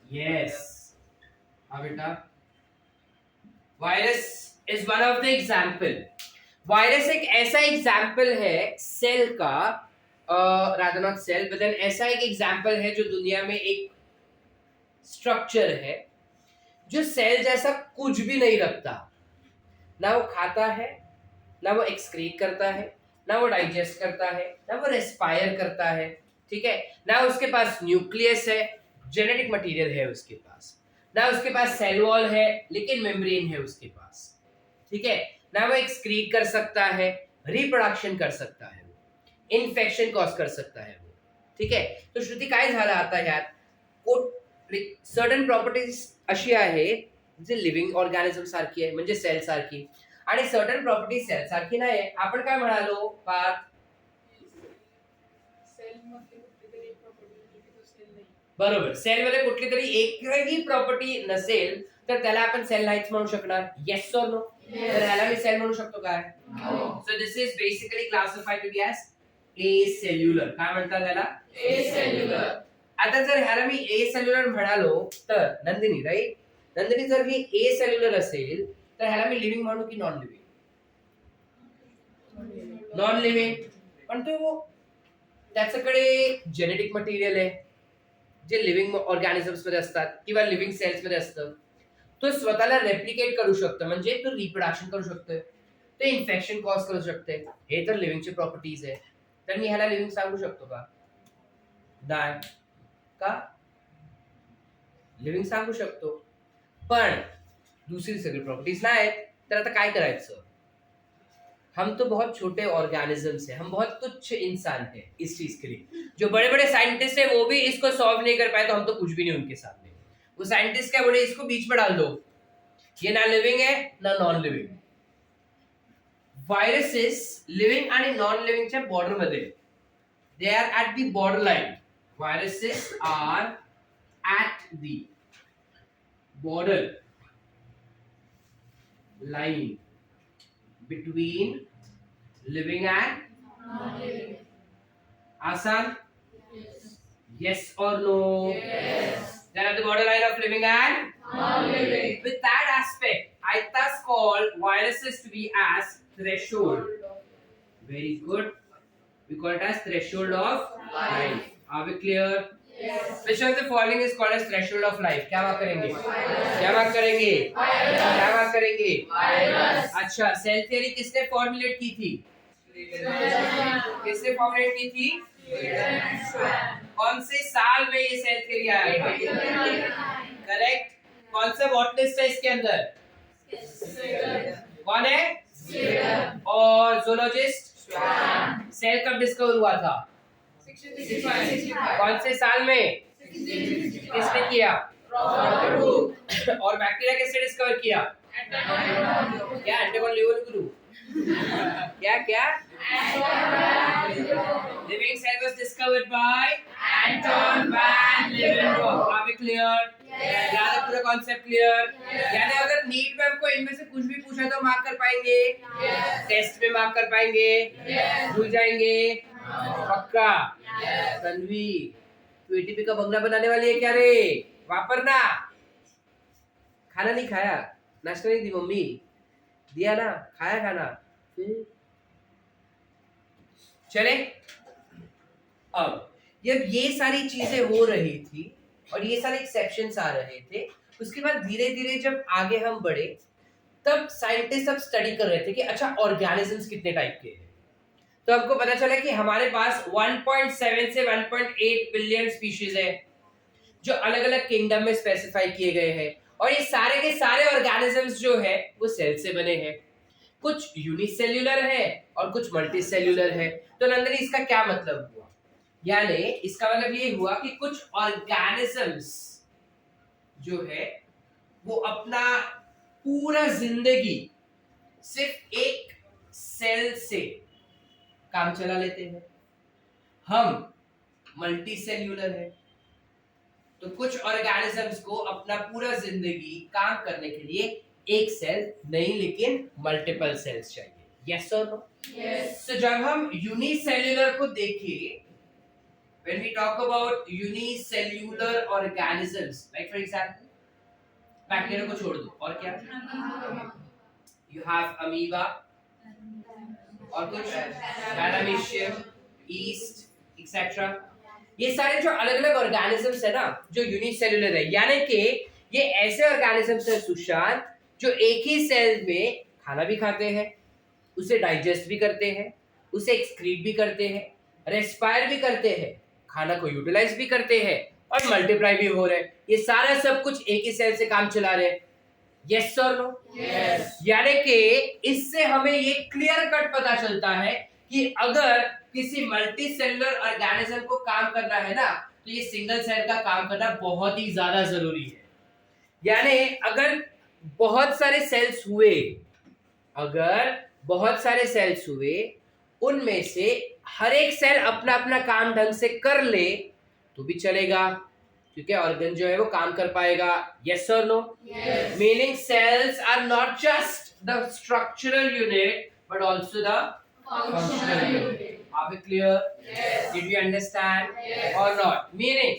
S1: यस. हाँ बेटा, virus is one of the example. Virus एक ऐसा एग्जाम्पल है सेल का, rather not cell but then ऐसा एक एग्जाम्पल है जो दुनिया में एक स्ट्रक्चर है जो सेल जैसा कुछ भी नहीं रखता. ना वो खाता है, ना वो एक्सक्रीट करता है, ना वो डाइजेस्ट करता है, ना वो रेस्पायर करता है. ठीक है, ना उसके पास न्यूक्लियस है, जेनेटिक मटेरियल है उसके पास, ना उसके पास सेल वॉल है लेकिन मेम्ब्रेन है उसके पास. ठीक है, ना वो एक्सक्रीट कर सकता है, रिप्रोडक्शन कर सकता है, इन्फेक्शन कॉज कर सकता है वो. ठीक आहे, तो श्रुती काय झालं आता यात, सर्टन प्रॉपर्टीज अशी आहे जे लिव्हिंग ऑर्गॅनिझम सारखी आहे म्हणजे सेल सारखी, आणि सर्टन प्रॉपर्टी सेल सारखी नाही. आपण काय म्हणालो पार्थ? बरोबर, सेल मध्ये कुठली तरी एकही प्रॉपर्टी नसेल तर त्याला आपण सेल नाहीच म्हणू शकणार. येस और नो? तर ह्याला मी सेल म्हणू शकतो काय? So this is basically classified to be as acellular. काय म्हणतात त्याला? एसेल्युलर. आता जर ह्याला मी एसेल्युलर म्हणालो तर नंदिनी, राईट? नंदिनी, जर ही एसेल्युलर असेल तर ह्याला मी लिव्हिंग म्हणू की नॉन लिव्हिंग? Non living. पण तो त्याच्याकडे जेनेटिक मटेरियल आहे जे लिव्हिंग ऑर्गॅनिझम्स मध्ये असतात किंवा लिव्हिंग सेल्स मध्ये असतं. तो स्वतःला रेप्लिकेट करू शकतो, म्हणजे तो रिप्रोडक्शन करू शकतोय, तो इन्फेक्शन कॉज करू शकते. हे तर लिव्हिंगचे प्रॉपर्टीज आहे. तर मी ह्याला लिव्हिंग सांगू शकतो का? नाही. का? लिव्हिंग सांगू शकतो, पण दूसरी सगळी प्रॉपर्टीज नाहीत. तर आता काय करायचं? हम तो बहुत छोटे ऑर्गेनिजम्स हैं, हम बहुत तुच्छ इंसान हैं इस चीज के लिए. जो बड़े बड़े साइंटिस्ट हैं वो भी इसको सॉल्व नहीं कर पाए तो हम तो कुछ भी नहीं उनके सामने. वो साइंटिस्ट क्या बोले, इसको बीच में डाल दो, ये ना लिविंग है ना नॉन लिविंग. वायरसेस लिविंग आणि नॉन लिविंगच्या बॉर्डर मध्ये, they are at the border line. Viruses are at the border line between living and non-living. Asan? Yes or no? Yes. Then at the borderline of living and non-living. With that aspect, I thus call viruses to be as threshold. Very good. We call it as threshold of life. Are we clear? Yes. Which of the following is called as threshold of life? क्या बात करेंगे? क्या बात करेंगे? क्या बात करेंगे? अच्छा, सेल थ्योरी किसने फॉर्मुलेट की थी? किसने फॉर्मुलेट की थी? कौन से साल में ये सेल थ्योरी आया? करेक्ट. कौन सा बॉटनिस्ट है इसके अंदर? कौन है? और ज़ूलॉजिस्ट? सेल कब डिस्कवर हुआ था? 65. कौन से साल में? किसने किया? और बैक्टीरिया किसने डिस्कवर किया? क्या? एंटोन लियोनग्रू. क्या क्या? Living cell was discovered by Anton van Leeuwenhoek. Are we clear? याद है पूरा कॉन्सेप्ट क्लियर? यानी अगर नीट में हमको इनमें से कुछ भी पूछा तो मार्क कर पाएंगे? टेस्ट में मार्क कर पाएंगे? भूल जाएंगे? पक्का? तन्वी, तू एटीपी का बंगला बनाने वाली है क्या रे? वापरना. खाना नहीं खाया? नाश्ता नहीं दी मम्मी? दिया ना? खाया खाना? चले. अब जब ये सारी चीजें हो रही थी और ये सारे एक्सेप्शंस आ रहे थे, उसके बाद धीरे धीरे जब आगे हम बढ़े तब साइंटिस्ट अब स्टडी कर रहे थे कि अच्छा ऑर्गेनिजम्स कितने टाइप के हैं. तो हमको पता चला कि हमारे पास 1.7 से 1.8 बिलियन स्पीशीज है जो अलग अलग किंगडम में स्पेसिफाई किए गए हैं. और ये सारे के सारे ऑर्गेनिजम्स जो है वो सेल से बने हैं. कुछ यूनिसेल्युलर है और कुछ मल्टीसेल्युलर है. तो नंदनी इसका क्या मतलब हुआ? यानी इसका मतलब ये हुआ कि कुछ ऑर्गेनिजम्स जो है वो अपना पूरा जिंदगी सिर्फ एक सेल से काम चला लेते हैं. हम मल्टीसेल्युलर है तो कुछ ऑर्गेनिजम्स को अपना पूरा जिंदगी काम करने के लिए एक सेल नहीं लेकिन मल्टीपल सेल्स चाहिए. यस और नो? यस. तो जब हम यूनिसेल्युलर को देखें, when we talk about unicellular organisms, like for example bacteria को छोड़ दो और क्या? You have amoeba और कुछ पैरामीशियम, yeast, etc. ये सारे जो अलग अलग ऑर्गेनिजम्स है ना जो यूनिसेल्युलर है, यानी कि ये ऐसे ऑर्गेनिजम्स है सुशांत जो एक ही सेल में खाना भी खाते हैं, उसे डाइजेस्ट भी करते हैं, उसे एक्सक्रीट भी करते हैं, रेस्पायर भी करते हैं, खाना को यूटिलाइज भी करते हैं और मल्टीप्लाई भी हो रहे हैं. ये सारा सब कुछ एक ही सेल से काम चला रहे हैं. यस और नो? यस. यानी कि इससे हमें ये क्लियर कट पता चलता है कि अगर किसी मल्टी सेलुलर ऑर्गेनिज्म को काम करना है ना तो ये सिंगल सेल का काम करना बहुत ही ज्यादा जरूरी है. यानी अगर बहुत सारे सेल्स हुए, उनमें से हर एक सेल अपना अपना काम ढंग से कर ले तो भी चलेगा, क्योंकि ऑर्गन जो है वो काम कर पाएगा. यस और no? Meaning cells are not just the structural unit but also the functional unit. Are we clear? Yes. Did you understand? Yes. Or not? Meaning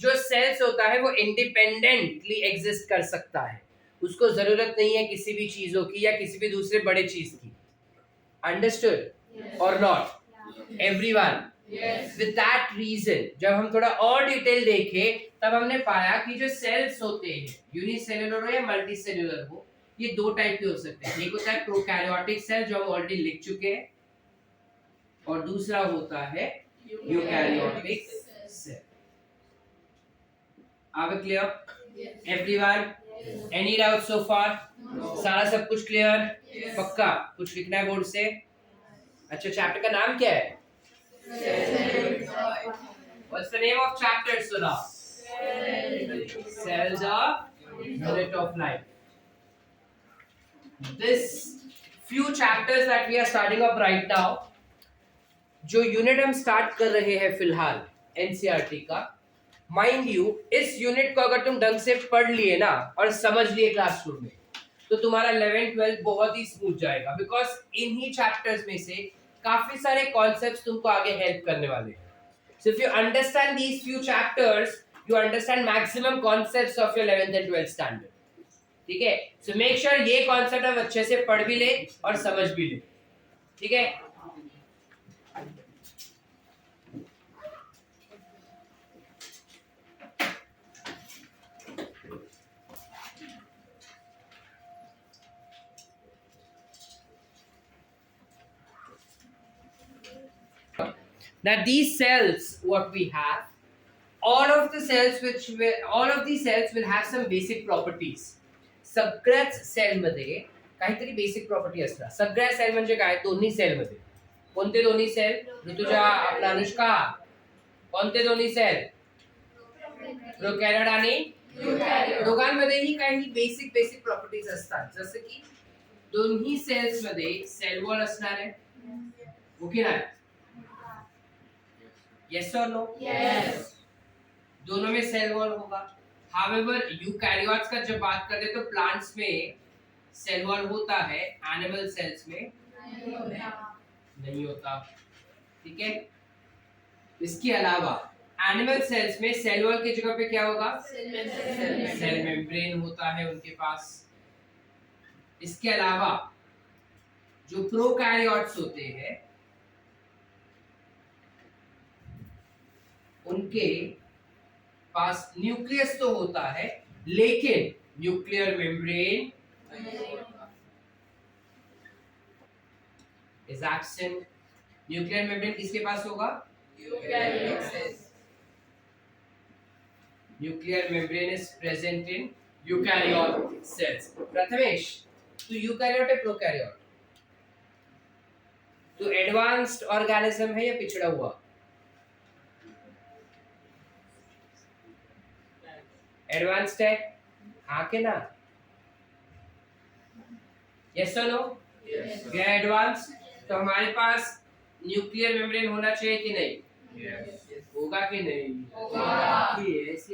S1: जो सेल्स होता है वो इंडिपेंडेंटली एग्जिस्ट कर सकता है, उसको जरूरत नहीं है किसी भी चीजों की या किसी भी दूसरे बड़े चीज की. अंडरस्टूड और not everyone? With that reason जब हम थोड़ा और डिटेल देखें तब हमने पाया कि जो सेल्स होते हैं यूनिसेल्युलर हो या मल्टीसेल्युलर हो, ये दो टाइप के हो सकते हैं. एक होता है प्रोकैरियोटिक सेल जो हम ऑलरेडी लिख चुके हैं और दूसरा होता है eukaryotic cell. Are we clear? Yes. Everyone? Yes. Any doubt so far? No. सारा सब कुछ क्लियर? Yes. पक्का? कुछ लिखना है बोर्ड से? अच्छा, चैप्टर का नाम क्या है? What's the name of chapter, Sudha? Cells are unit of life. This few chapters that we are starting up right now, जो यूनिट हम स्टार्ट कर रहे हैं फिलहाल एनसीईआरटी का, माइंड यू इस यूनिट को अगर तुम ढंग से पढ़ लिए ना और समझ लिए क्लासरूम में तो तुम्हारा 11th 12th बहुत ही स्मूथ जाएगा, बिकॉज इन्हीं चैप्टर्स में से काफी सारे कॉन्सेप्ट्स तुमको आगे हेल्प करने वाले हैं. So if you understand these few chapters you understand maximum concepts of your 11th and 12th standard. ठीक है? सो मेक श्योर ये कॉन्सेप्ट आप अच्छे से पढ़ भी ले और समझ भी ले. ठीक है? that these cells what we have, all of these cells will have some basic properties. सगळ्याच सेल मध्ये काहीतरी बेसिक प्रॉपर्टी असतात. सगळ्या सेल म्हणजे काय, दोन्ही सेल मध्ये. कोणते दोन्ही सेल ऋतुजा, आपला अनुष्का, कोणते दोन्ही सेल, प्रोकॅरियोट आणि दोघांमध्येही काही बेसिक प्रॉपर्टीज असतात. जसं की दोन्ही सेल्स मध्ये सेल वॉल असणार आहे, ओके ना? यस और नो?
S3: यस.
S1: दोनों में सेल वॉल होगा. हाउएवर यूकैरियोट्स का जब बात करते हैं तो प्लांट्स में सेल वॉल होता है, एनिमल सेल्स में नहीं होता. ठीक है. इसके अलावा एनिमल सेल्स में सेल वॉल की जगह पे क्या होगा, सेल मेम्ब्रेन होता है उनके पास. इसके अलावा जो प्रोकैरियोट्स होते हैं उनके पास न्यूक्लियस तो होता है लेकिन nuclear membrane is absent. Nuclear membrane किसके पास होगा, nuclear membrane is present in eukaryote cells. Prathamesh, तू यूकैरियोट है प्रोकैरियोट? तू एडवांस्ड ऑर्गेनिज्म है या पिछड़ा हुआ? एडवांस्ड है, हाँ के ना? यस और नो? We are advanced. तो हमारे पास न्यूक्लियर मेम्ब्रेन होना चाहिए कि नहीं? होगा कि नहीं?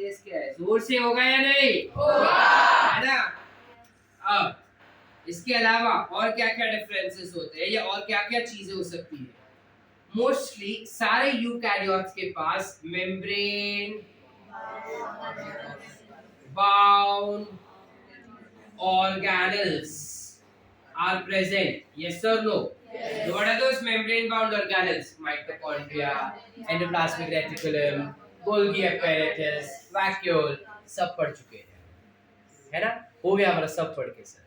S1: यस क्या है, जोर से होगा या नहीं? है ना? अब इसके अलावा और क्या क्या डिफरेंसेस होते हैं या और क्या क्या चीजें हो सकती है? मोस्टली सारे यूकैरियोट्स के पास membrane bound organelles are present. Yes or no?
S3: Yes.
S1: What are those membrane bound organelles? Mitochondria, endoplasmic reticulum, Golgi apparatus, vacuole, सब पढ़ चुके हैं, है ना? हो गया हमारा सब पढ़ के सर.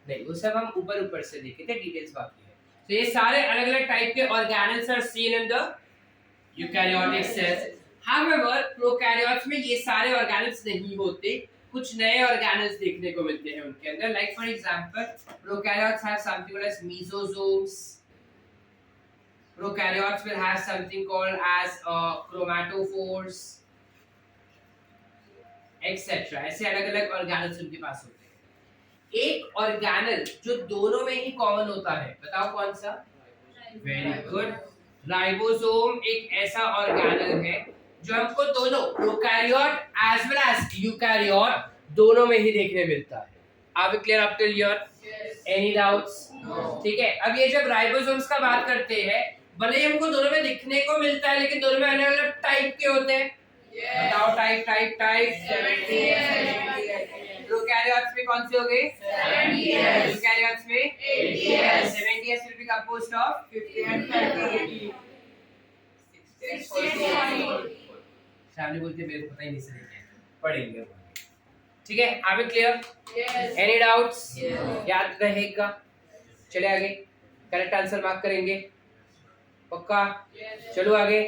S1: नहीं, वो सब हम ऊपर से देखे थे, डिटेल्स बाकी है. तो ये सारे अलग अलग टाइप के organelles are seen in the eukaryotic cells. However, prokaryotes में ये सारे ऑर्गेनल्स नहीं होते, कुछ नए ऑर्गेनल्स देखने को मिलते हैं उनके अंदर. Like for example, prokaryotes have something called as mesosomes. Prokaryotes will have something called as chromatophores etcetera. ऐसे अलग-अलग ऑर्गेनल्स उनके पास होते हैं. एक ऑर्गेनल जो दोनों में ही कॉमन होता है, बताओ कौन सा? Very good. राइबोसोम एक ऐसा ऑर्गेनल है जो हमको दोनों prokaryote as well as eukaryote दोनों में ही देखने मिलता है. Are we clear up till here? Any doubts? ठीक है. अब ये जब राइबोसोम्स का बात करते हैं, भले ही हमको दोनों में दिखने को मिलता है लेकिन दोनों में अलग अलग टाइप के होते हैं. बताओ टाइप. प्रोकैरियोट्स में कौन से हो गए? यूकैरियोट्स में 70s will be composed of 50 and 30. Family बोलते मेरे को पता ही नहीं सर क्या पढ़ेंगे. ठीक है, are we clear? Any doubts? याद रहेगा? चले आगे. करेक्ट आंसर मार्क करेंगे पक्का? चलो आगे.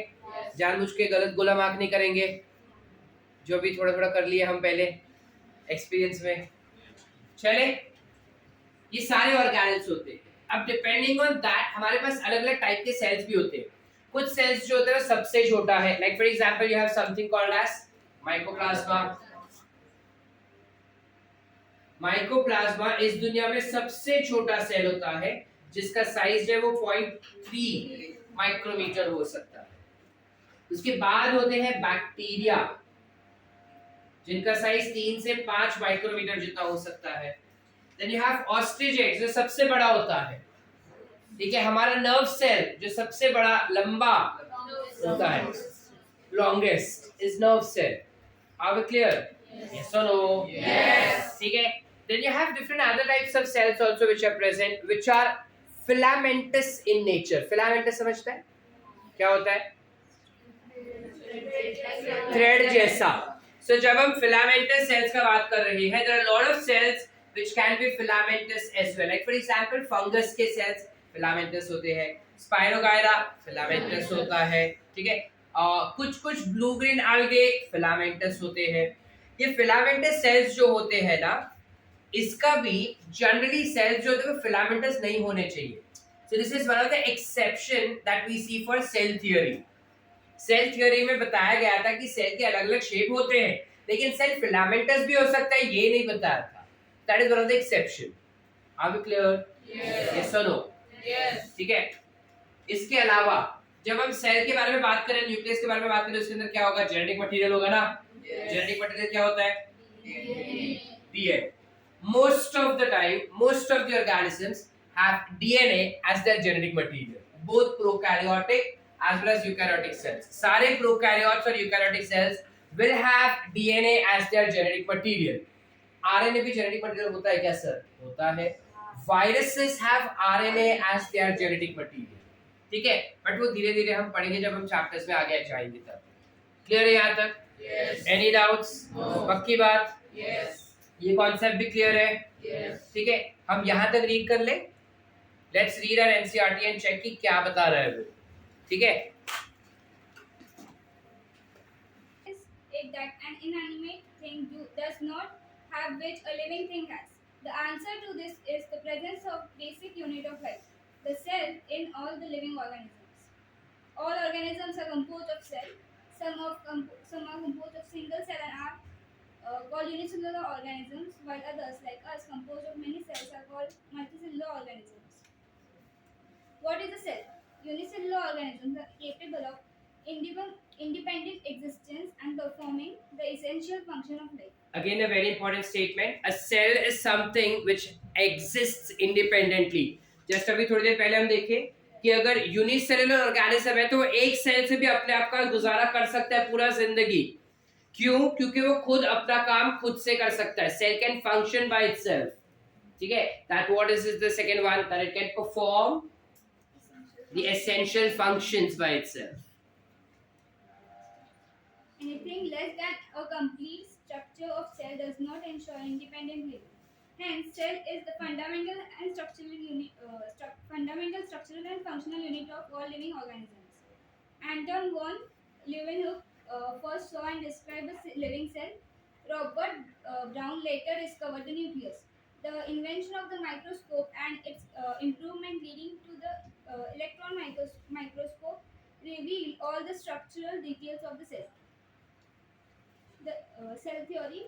S1: जानबूझ के गलत गोला मार्क नहीं करेंगे, जो भी थोड़ा थोड़ा कर लिए हम पहले एक्सपीरियंस में. चले, ये सारे ऑर्गेनल्स होते हैं. अब डिपेंडिंग ऑन दैट हमारे पास अलग अलग टाइप के सेल्स भी होते हैं. कुछ सेल्स जो होते हैं सबसे छोटा है. Like for example you have something called as mycoplasma. Mycoplasma इस दुनिया में सबसे छोटा सेल होता है जिसका साइज है वो 0.3 माइक्रोमीटर हो सकता है. उसके बाद होते हैं बैक्टीरिया जिनका साइज 3 से 5 माइक्रोमीटर जितना हो सकता है. Then you have ostrich eggs जो सबसे बड़ा होता है. ठीक है, हमारा नर्व सेल जो सबसे बड़ा लंबा होता है, longest is nerve cell. Are we clear? Yes और नो?
S3: Yes.
S1: ठीक है. Then you have different other types of cells also which are present which are filamentous in nature. Filamentous समझते हैं क्या होता है? थ्रेड जैसा. सो जब हम फिलामेंटस सेल्स का बात कर रहे हैं, there are lot of cells which can be filamentous as well. Like for example, fungus के cells फिलामेंटस होते हैं, स्पायरोगायरा फिलामेंटस होता है, ठीक है। कुछ कुछ ब्लू ग्रीन algae फिलामेंटस होते हैं। ये फिलामेंटस सेल्स जो होते हैं ना, इसका भी जनरली सेल्स जो होते हैं फिलामेंटस नहीं होने चाहिए। So this is one of the exception that we see for cell theory. Cell theory में बताया गया था कि सेल के अलग अलग शेप होते हैं, लेकिन सेल फिलामेंटस भी हो सकता है, ये नहीं बताया था। That is one of the exception. Are we clear? Yes और नो?
S3: Yes.
S1: ठीक है। इसके अलावा जब हम सेल के बारे में बात करें, न्यूक्लियस के बारे में बात करें, उसके अंदर क्या होगा? जेनेटिक मटेरियल होगा ना। जेनेटिक मटेरियल क्या होता है? DNA. Most of the time, most of the organisms have DNA as their genetic material. Both prokaryotic as well as eukaryotic cells. सारे prokaryotes और eukaryotic cells will have DNA as their genetic material. RNA भी genetic material होता है क्या sir? होता है. Viruses have RNA as their genetic material. ठीक है, बट वो धीरे धीरे हम पढ़ेंगे जब हम चैप्टर्स में आगे जाएंगे तब। क्लियर है यहाँ तक?
S3: Yes.
S1: Any doubts?
S3: No.
S1: पक्की बात?
S3: Yes.
S1: ये कॉन्सेप्ट भी क्लियर है?
S3: Yes.
S1: ठीक है, हम यहाँ तक रीड कर ले। Let's read our NCERT and check कि क्या बता रहा है वो। ठीक है,
S4: If that an inanimate thing does not have which a living thing has. The answer to this is the presence of basic unit of life, the cell in all the living organisms. All organisms are composed of cell. Some are composed of single cell and are called unicellular organisms, while others, like us, composed of many cells, are called multicellular organisms. What is a cell? Unicellular organisms are capable of independent existence and performing the essential function of life.
S1: again a very important statement. A cell is something which exists independently. Just अभी थोड़ी देर पहले हम देखे कि अगर unicellular organism है तो वो एक सेल से भी अपने आप का गुजारा कर सकता है पूरा जिंदगी। क्यों? क्योंकि वो खुद अपना काम खुद से कर सकता है। Cell can function by itself. ठीक है, that what is the second one, that it can perform the essential functions by itself.
S4: Anything less than a complete structure of cell does not ensure independent living. Hence, cell is the fundamental structural and functional unit of all living organisms. Anton von Leeuwenhoek first saw and described a living cell. Robert Brown later discovered the nucleus. The invention of the microscope and its improvement leading to the electron microscope revealed all the structural details of the cell. The cell theory.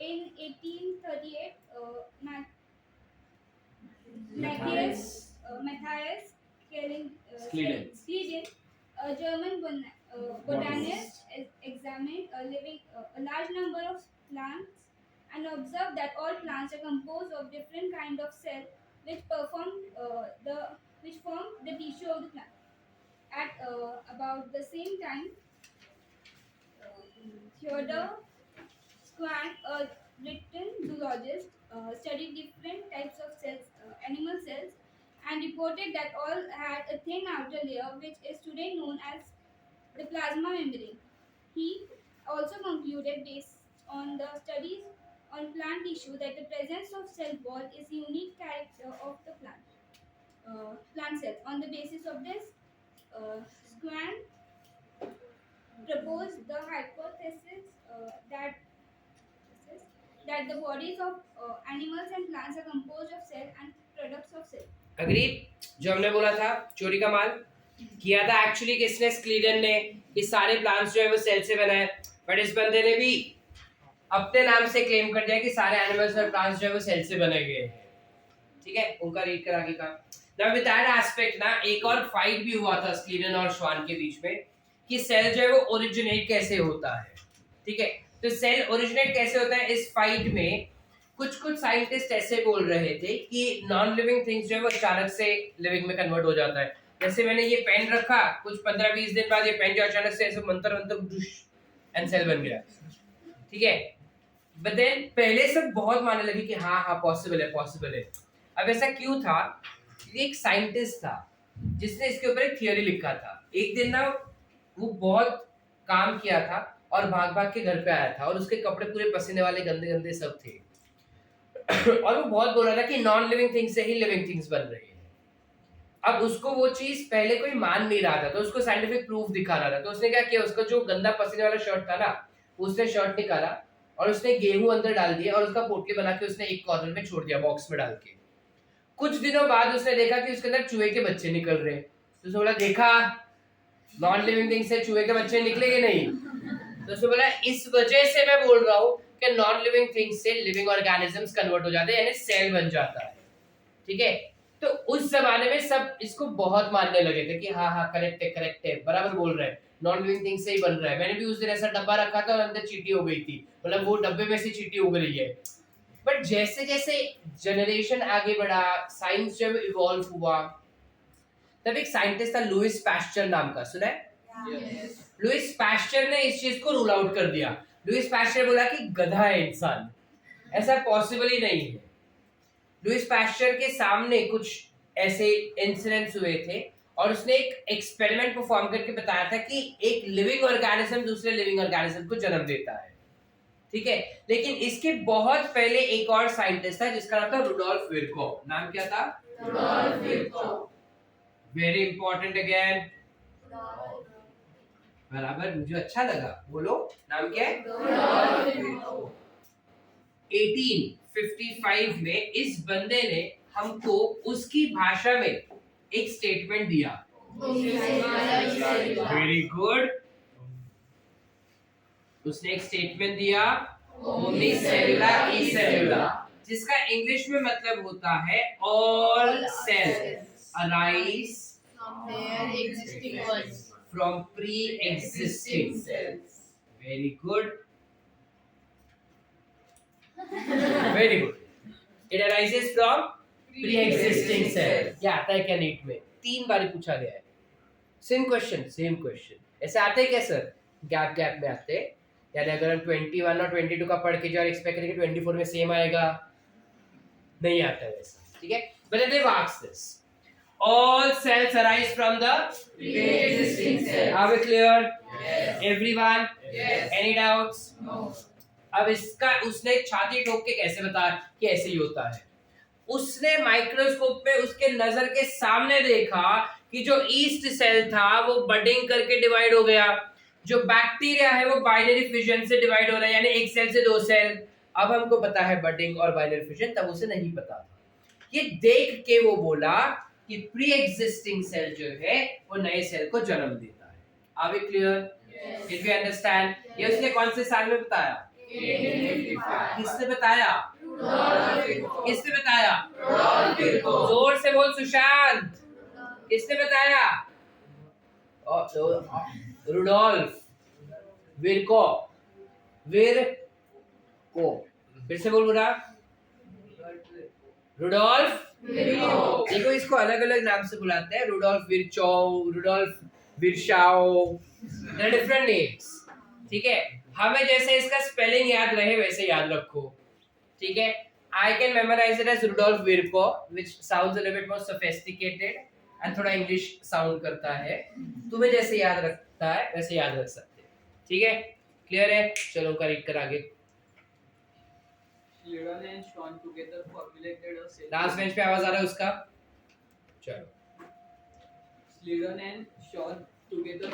S4: In 1838, Matthias Schleiden, a German botanist, examined a large number of plants and observed that all plants are composed of different kind of cells which form the tissue of the plant. At about the same time, Theodor Schwann, a Briton zoologist, studied different types of cells, animal cells, and reported that all had a thin outer layer which is today known as the plasma membrane. He also concluded, based on the studies on plant tissue, that the presence of cell wall is a unique character of the plant cells. On the basis of this, Schwann proposed the hypothesis that the bodies of animals and plants are composed of cell and products of cell.
S1: Agreed. जो हमने बोला था चोरी का माल किया था actually किसने? Schleiden ने। कि सारे प्लांट्स जो है वो सेल से बना है, बट इस बंदे ने भी अपने नाम से क्लेम कर दिया कि सारे एनिमल्स और प्लांट्स जो है वो सेल से बने हुए हैं। ठीक है, उनका रीड कर आगे का। नाउ विद दैट एस्पेक्ट ना एक और फाइट भी हुआ था स्क्लीडन और श्वान के बीच में कि सेल जो है वो ओरिजिनेट कैसे होता है। ठीक है, तो सेल ओरिजिनेट कैसे होता है, इस फाइट में कुछ साइंटिस्ट ऐसे बोल रहे थे कि नॉन लिविंग थिंग्स जो है वो अचानक से लिविंग में कन्वर्ट हो जाता है। जैसे मैंने ये पेन रखा, कुछ 15-20 दिन बाद ये पेन जो अचानक से ऐसे मंत्र एंड सेल बन गया। ठीक है, बट देन पहले सब बहुत मानने लगे कि हाँ पॉसिबल है। अब ऐसा क्यों था? एक साइंटिस्ट था जिसने इसके ऊपर एक थियोरी लिखा था। एक दिन ना वो बहुत काम किया था और भाग के घर पे आया था और उसके कपड़े पूरे पसीने वाले गंदे सब थे और वो बहुत बोल रहा था कि नॉन लिविंग थिंग्स से ही लिविंग थिंग्स बन रही है। अब उसको वो चीज पहले कोई मान नहीं रहा था, तो उसको साइंटिफिक प्रूफ दिखाना था। तो उसने क्या किया, उसका जो गंदा पसीने वाला शर्ट था ना, उसने शर्ट निकाला और उसने गेहूं अंदर डाल दिया और उसका पोटली बना के उसने एक कॉर्नर में छोड़ दिया बॉक्स में डाल के। कुछ दिनों बाद उसने देखा कि उसके अंदर चूहे के बच्चे निकल रहे। तो उसने बोला, देखा नॉन लिविंग थिंग से चूहे के बच्चे निकलेंगे नहीं। तो उसने बोला, इस वजह से मैं बोल रहा हूँ कि नॉन लिविंग थिंग से लिविंग ऑर्गेनिजम्स कन्वर्ट हो जाते हैं, यानी सेल बन जाता है। ठीक है, तो उस जमाने में सब इसको बहुत मानने लगे थे कि हाँ हाँ करेक्ट है, बराबर बोल रहे हैं, नॉन लिविंग थिंग से ही बन रहा है। मैंने भी उस दिन ऐसा डब्बा रखा था और अंदर चींटी हो गई थी, मतलब वो डब्बे में से चींटी उग रही है। बट जैसे जैसे जनरेशन आगे बढ़ा, साइंस जब इवॉल्व हुआ, तब एक साइंटिस्ट था लुइस पैस्चर नाम का, सुना है?
S2: Yes.
S1: लुइस पैस्चर ने इस चीज को रूल आउट कर दिया। लुइस पैस्चर बोला कि गधा है इंसान, ऐसा पॉसिबल ही नहीं है। लुइस पैस्चर के सामने कुछ ऐसे इंसिडेंट्स हुए थे और उसने एक एक्सपेरिमेंट परफॉर्म करके बताया था कि एक लिविंग ऑर्गेनिज्म दूसरे लिविंग ऑर्गेनिज्म को जन्म देता है। ठीक है, लेकिन इसके बहुत पहले एक और साइंटिस्ट था जिसका नाम था रुडोल्फ विर्को। नाम क्या था?
S3: Rudolf Virchow.
S1: Very important again, बराबर, मुझे अच्छा लगा। बोलो, नाम क्या है?
S3: Rudolf Virchow.
S1: 1855 में इस बंदे ने हमको उसकी भाषा में एक स्टेटमेंट दिया। वेरी गुड, उसने एक स्टेटमेंट दिया, ओमनीसेलुला ई सेलुला, जिसका इंग्लिश में मतलब होता है all cells arise
S3: From their existing ones.
S1: from pre-existing cells. Very good. Very good. It arises from pre-existing cells. क्या आता है क्या नीट में? 3 बार पूछा गया है। Same question. ऐसे आते हैं क्या सर? गैप में आते हैं। यानी अगर हम 21 और 22 का पढ़ के जो एक्सपेक्ट करेंगे 24 में सेम आएगा, नहीं आता है वैसा। ठीक है, but they ask this. All cells arise from the
S3: Pre-existing cells.
S1: Are we clear?
S3: Yes.
S1: Everyone?
S3: Yes.
S1: Any doubts?
S3: No.
S1: अब इसका उसने छाती ठोक के कैसे बताया कि ऐसे ही होता है? उसने माइक्रोस्कोप में उसके नजर के सामने देखा कि जो ईस्ट सेल था वो बडिंग करके डिवाइड हो गया, जो बैक्टीरिया है वो बाइनरी फिजन से डिवाइड हो रहा है, यानी एक सेल से 2 सेल। अब हमको पता है बडिंग और बाइनरी फिजन, तब उसे नहीं पता था। ये देख के वो बोला कि प्री एग्जिस्टिंग सेल जो है वो नए सेल को जन्म देता है। Are we clear?
S3: Yes.
S1: Did we understand? ये उसने कौन से साल में बताया?
S3: 1855.
S1: किसने बताया?
S3: Rudolf Virchow.
S1: किसने बताया?
S3: Rudolf Virchow.
S1: जोर से बोल सुशांत, किसने बताया? रुडोल्फ विर्को। फिर से बोल रहा, रुडोल्फ।
S3: Virchow.
S1: देखो इसको अलग अलग नाम से बुलाते हैं, Rudolf Virchow, Rudolf विरशाओ, different names. ठीक है, हमें जैसे इसका स्पेलिंग याद रहे वैसे याद रखो। ठीक है, I can memorize it as Rudolf Virchow, which sounds a little bit more sophisticated and थोड़ा इंग्लिश साउंड करता है। तुम्हें जैसे याद रखता है वैसे याद रख सकते हैं। ठीक है, क्लियर है? चलो करेक्ट कर आगे।
S2: Schleiden and Schwann together formulated a cell.
S1: Last bench पे आवाज आ रहा है उसका? चलो।
S2: Schleiden and Schwann together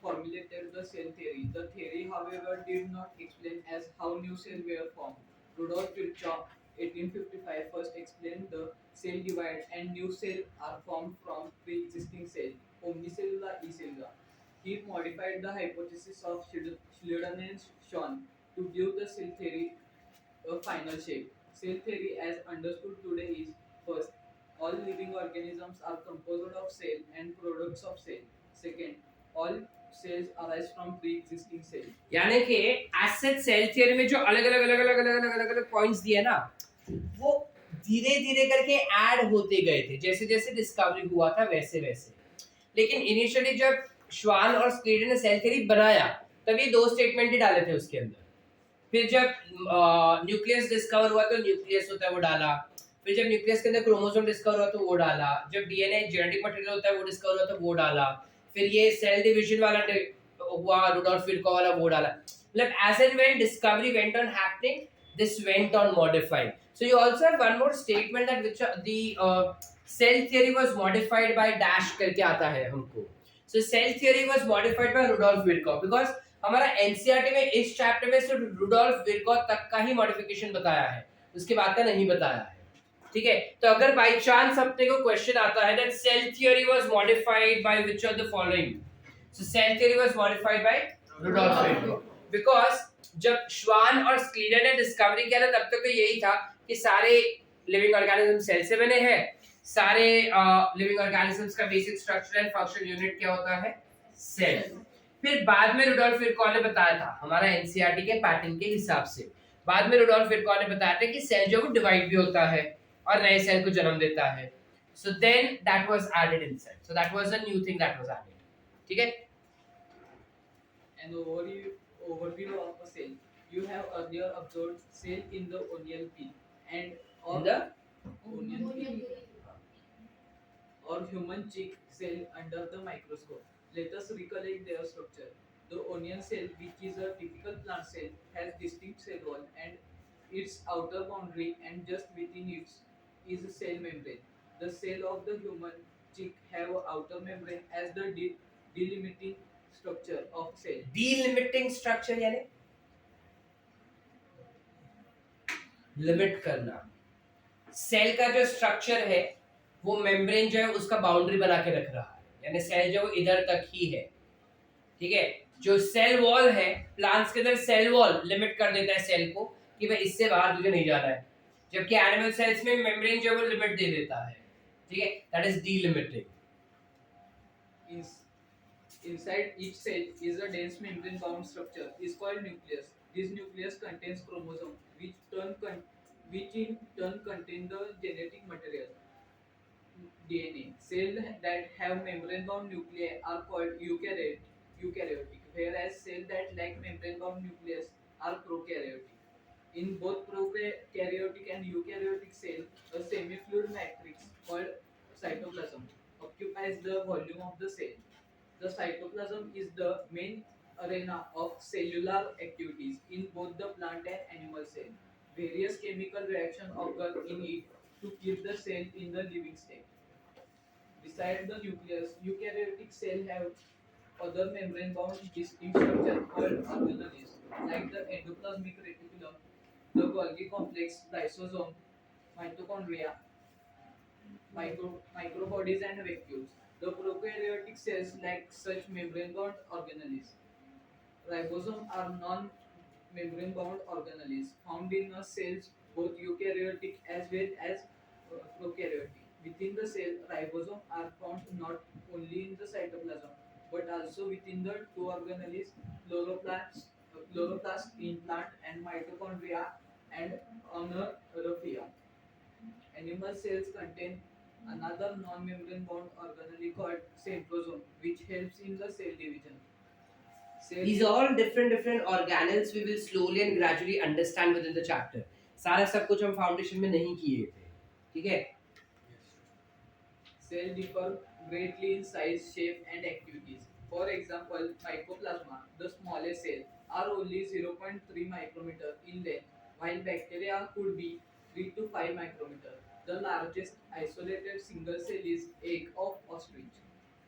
S2: formulated the cell theory. The theory, however, did not explain as how new cells were formed. Rudolf Virchow, 1855, first explained the cell divide and new cells are formed from pre-existing cells, omnicellular E-cellular. He modified the hypothesis of Schleiden and Schwann to give the cell theory a final shape. Cell theory as understood today is, first, all living organisms are composed of cell and products of cell. Second, all cells arise from pre-existing cells.
S1: यानी कि asset cell theory में जो अलग-अलग points दिए ना, वो धीरे-धीरे करके ऐड होते गए थे, जैसे-जैसे डिस्कवरी हुआ था वैसे-वैसे। लेकिन इनिशियली जब श्वान और स्लीडन ने सेल थ्योरी बनाया, तब ये 2 स्टेटमेंट ही डाले थे उसके अंदर। फिर जब न्यूक्लियस डिस्कवर हुआ तो न्यूक्लियस होता है वो डाला, फिर जब न्यूक्लियस के अंदर क्रोमोसोम डिस्कवर हुआ तो वो डाला, जब डीएनए जेनेटिक मटेरियल होता है वो डिस्कवर हुआ तो वो डाला, फिर ये सेल डिवीजन वाला हुआ, रुडोल्फ विर्को वाला वो डाला। मतलब as and when discovery went on happening, this went on modifying. So you also have one more statement that which the cell theory was modified by dash करके आता है हमको. So cell theory was modified by Rudolf विरकॉट because हमारा NCERT में इस chapter में सिर्फ रुडोल्फ विरकॉट तक का ही मॉडिफिकेशन बताया है, उसके बाद का नहीं बताया है. ठीक है, तो अगर बाय चांस अपने को क्वेश्चन आता है that cell theory was modified by which of the following. So cell theory was modified by Rudolf विरकॉट बिकॉज़ जब श्वान और स्क्लीडर ने डिस्कवरी किया था तब तक तो यही था कि सारे लिविंग ऑर्गेनिज्म सेल से बने हैं. सारे लिविंग ऑर्गेनिजम्स का basic structure and functional unit क्या होता है? सेल. फिर बाद में रुडोल्फ विरकॉट ने बताया था हमारा एनसीईआरटी के पैटर्न के हिसाब से, बाद में रुडोल्फ विरकॉट ने बताया था कि सेल जो वो डिवाइड भी होता है और नए सेल को जन्म देता है. So then that was added inside. So that was a new thing that was added. ठीक है.
S2: An overview of a cell. You have earlier observed cell in the onion peel and or
S1: In the
S2: onion peel or human cheek cell under the microscope. Let us recollect their structure. The onion cell, which is a typical plant cell, has distinct cell wall and its outer boundary, and just within it is a cell membrane. The cell of the human cheek have a outer membrane as the delimiting structure of cell.
S1: delimiting structure यानी limit करना. Cell का जो structure है वो membrane जो है उसका boundary बना के रख रहा है, यानी सेल जो इधर तक ही है. ठीक है, जो सेल वॉल है प्लांट्स के अंदर सेल वॉल लिमिट कर देता है सेल को कि भाई इससे बाहर तुझे नहीं जाना है, जबकि एनिमल सेल्स में मेम्ब्रेन जो है वो लिमिट दे देता है. ठीक है, that is delimiting.
S2: Inside each cell is a dense membrane-bound structure is called nucleus. This nucleus contains chromosomes, which in turn contain the genetic material DNA. Cells that have membrane-bound nuclei are called eukaryotic, whereas cells that lack membrane-bound nucleus are prokaryotic. In both prokaryotic and eukaryotic cells, a semi-fluid matrix called cytoplasm occupies the volume of the cell. The cytoplasm is the main arena of cellular activities in both the plant and animal cell. Various chemical reactions occur in it to keep the cell in the living state. Besides the nucleus, eukaryotic cells have other membrane-bound distinct structures called organelles, like the endoplasmic reticulum, the Golgi complex, lysosome, mitochondria, microbodies, and vacuoles. The prokaryotic cells lack such membrane-bound organelles. Ribosomes are non-membrane-bound organelles found in the cells, both eukaryotic as well as prokaryotic. Within the cell, ribosomes are found not only in the cytoplasm but also within the two organelles, chloroplast in plant and mitochondria and anorexia. Animal cells contain another non-membrane bound organelle called centrosome, which helps in the cell division.
S1: These are all different organelles we will slowly and gradually understand within the chapter. सारा सब कुछ हम foundation में नहीं किए थे. ठीक है.
S2: Cells differ greatly in size, shape, and activities. For example, mycoplasma, the smallest cell, are only 0.3 micrometer in length, while bacteria could be 3 to 5 micrometer. The largest isolated single cell is egg of ostrich.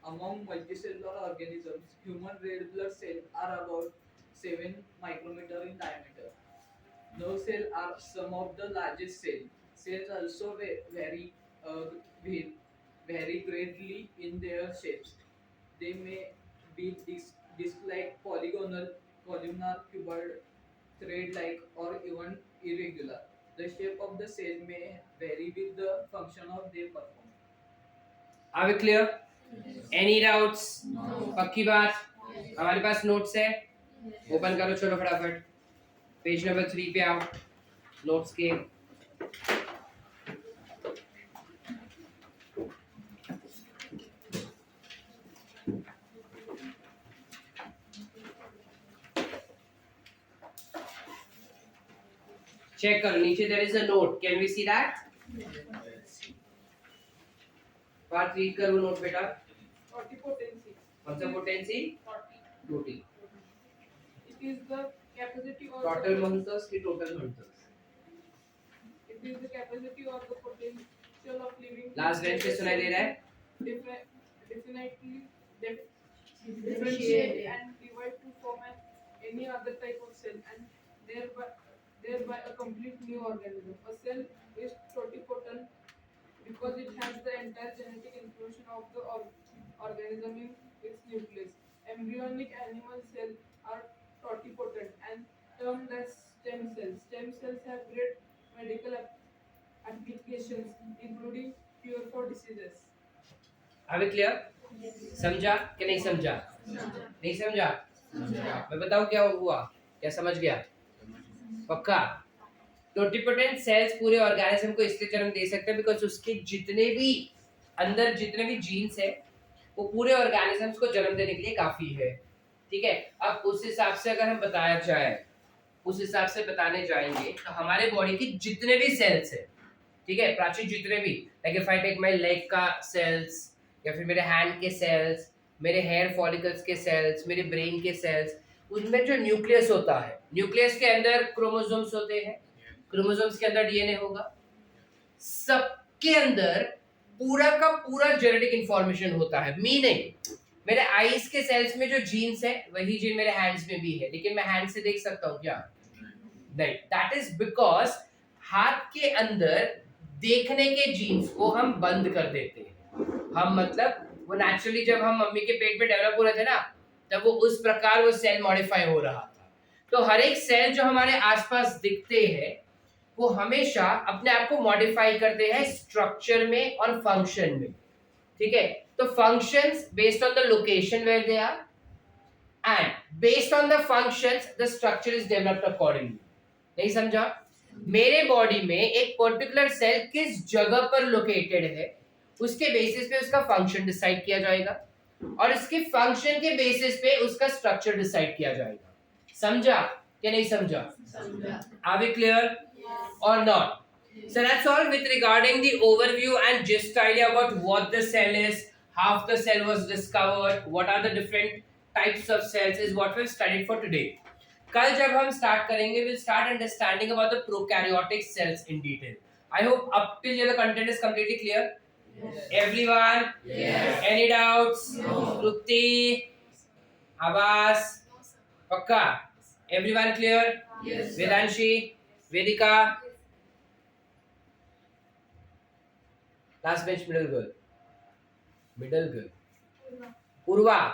S2: Among multicellular organisms, human red blood cells are about 7 micrometer in diameter. Nerve cells are some of the largest cells. Cells also vary greatly in their shapes. They may be disc-like, polygonal, columnar, cuboid, thread-like, or even irregular. The shape of the cell may vary with the function of they perform.
S1: Are we clear? Any doubts? पक्की बात? हमारे पास notes है, open करो चलो फटाफट. Page number 3 पे आओ notes के. चेक करो नीचे there is a note. Can we see that? बात रीड करो नोट बेटा.
S3: Totipotency.
S1: कौन सा पोटेंसी? टोटी.
S3: It is the capacity or
S1: total months की total months.
S3: it is the capacity or the potential of living
S1: last bench पे सुनाई दे रहा है?
S3: definitely differentiate and divide to form any other type of cell and thereby a complete new organism. A cell is totipotent because it has the entire genetic information of the organism in its nucleus. Embryonic animal cells are totipotent and termed as stem cells. Stem cells have great medical applications, including cure for diseases.
S1: Are we clear? समझा कि नहीं समझा? नहीं समझा? मैं बताऊं क्या हुआ? क्या समझ गया? पक्का? टोटिपोटेंट सेल्स पूरे ऑर्गेनिज्म को इसलिए जन्म दे सकते हैं बिकॉज उसके जितने भी जीन्स है वो पूरे ऑर्गेनिजम्स को जन्म देने के लिए काफी है. ठीक है, अब उस हिसाब से अगर हम बताने जाएंगे तो हमारे बॉडी की जितने भी सेल्स है, ठीक है, प्राची, जितने भी, like if I take my leg का सेल्स या फिर मेरे हैंड के सेल्स, मेरे हेयर फॉलिकल्स के सेल्स, मेरे ब्रेन के सेल्स, उनमें जो न्यूक्लियस होता है, न्यूक्लियस के अंदर क्रोमोसोम्स होते हैं, क्रोमोसोम्स के अंदर डीएनए होगा, सबके अंदर पूरा का पूरा जेनेटिक इंफॉर्मेशन होता है. मीनिंग मेरे आईज के सेल्स में जो जीन्स है वही जीन मेरे हैंड्स में भी है, लेकिन मैं हैंड से देख सकता हूँ क्या? नहीं. दैट इज बिकॉज हाथ के अंदर देखने के जीन्स को हम बंद कर देते हैं. हम मतलब वो नेचुरली जब हम मम्मी के पेट में डेवलप हो रहे थे ना, तब वो उस प्रकार वो सेल मॉडिफाई हो रहा था. तो हर एक सेल जो हमारे आसपास दिखते हैं वो हमेशा अपने आप को मॉडिफाई करते हैं स्ट्रक्चर में और फंक्शन में. ठीक है, तो functions based on the location where they are and based on the functions the structure is developed accordingly. नहीं समझा? मेरे बॉडी में एक पर्टिकुलर सेल किस जगह पर लोकेटेड है उसके बेसिस पे उसका फंक्शन डिसाइड किया जाएगा और इसके फंक्शन के बेसिस पे उसका स्ट्रक्चर डिसाइड किया जाएगा. समझा कि नहीं समझा? Are we clear or not? So that's all with regarding the overview and gist idea about what the cell is, how the cell was discovered, what are the different types of cells is what we've studied for today. कल जब हम start करेंगे we'll start understanding about the prokaryotic cells in detail. I hope up till here the content is completely clear. Yes. Everyone? Yes. Any doubts? No. Trupti? Abbas? Pakka? Everyone clear? Yes. Vedanshi? Vedika? Last bench middle girl. Purva?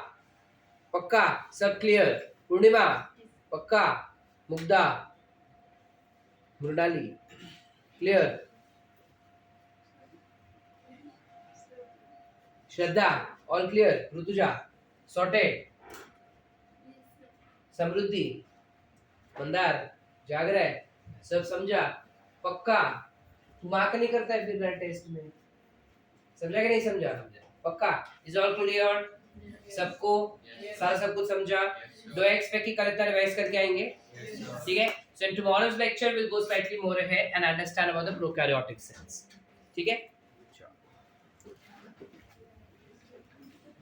S1: Pakka? Sab clear? Purnima? Pakka? Mugda? Mrunali? Clear? Shraddha? All clear? Rutuja? Sorted? समृद्धि? मंदार? जाग रहा है? सब समझा? पक्का? तू mark नहीं करता है फिर ब्लड टेस्ट में? समझा कि नहीं समझा? पक्का? Is all clear? सबको सारा सब कुछ समझा? डू एक्सपेक्ट कि कल इतना रिवाइज करके आएंगे? ठीक है, so in tomorrow's lecture will go slightly more ahead and understand about the prokaryotic cells. ठीक है.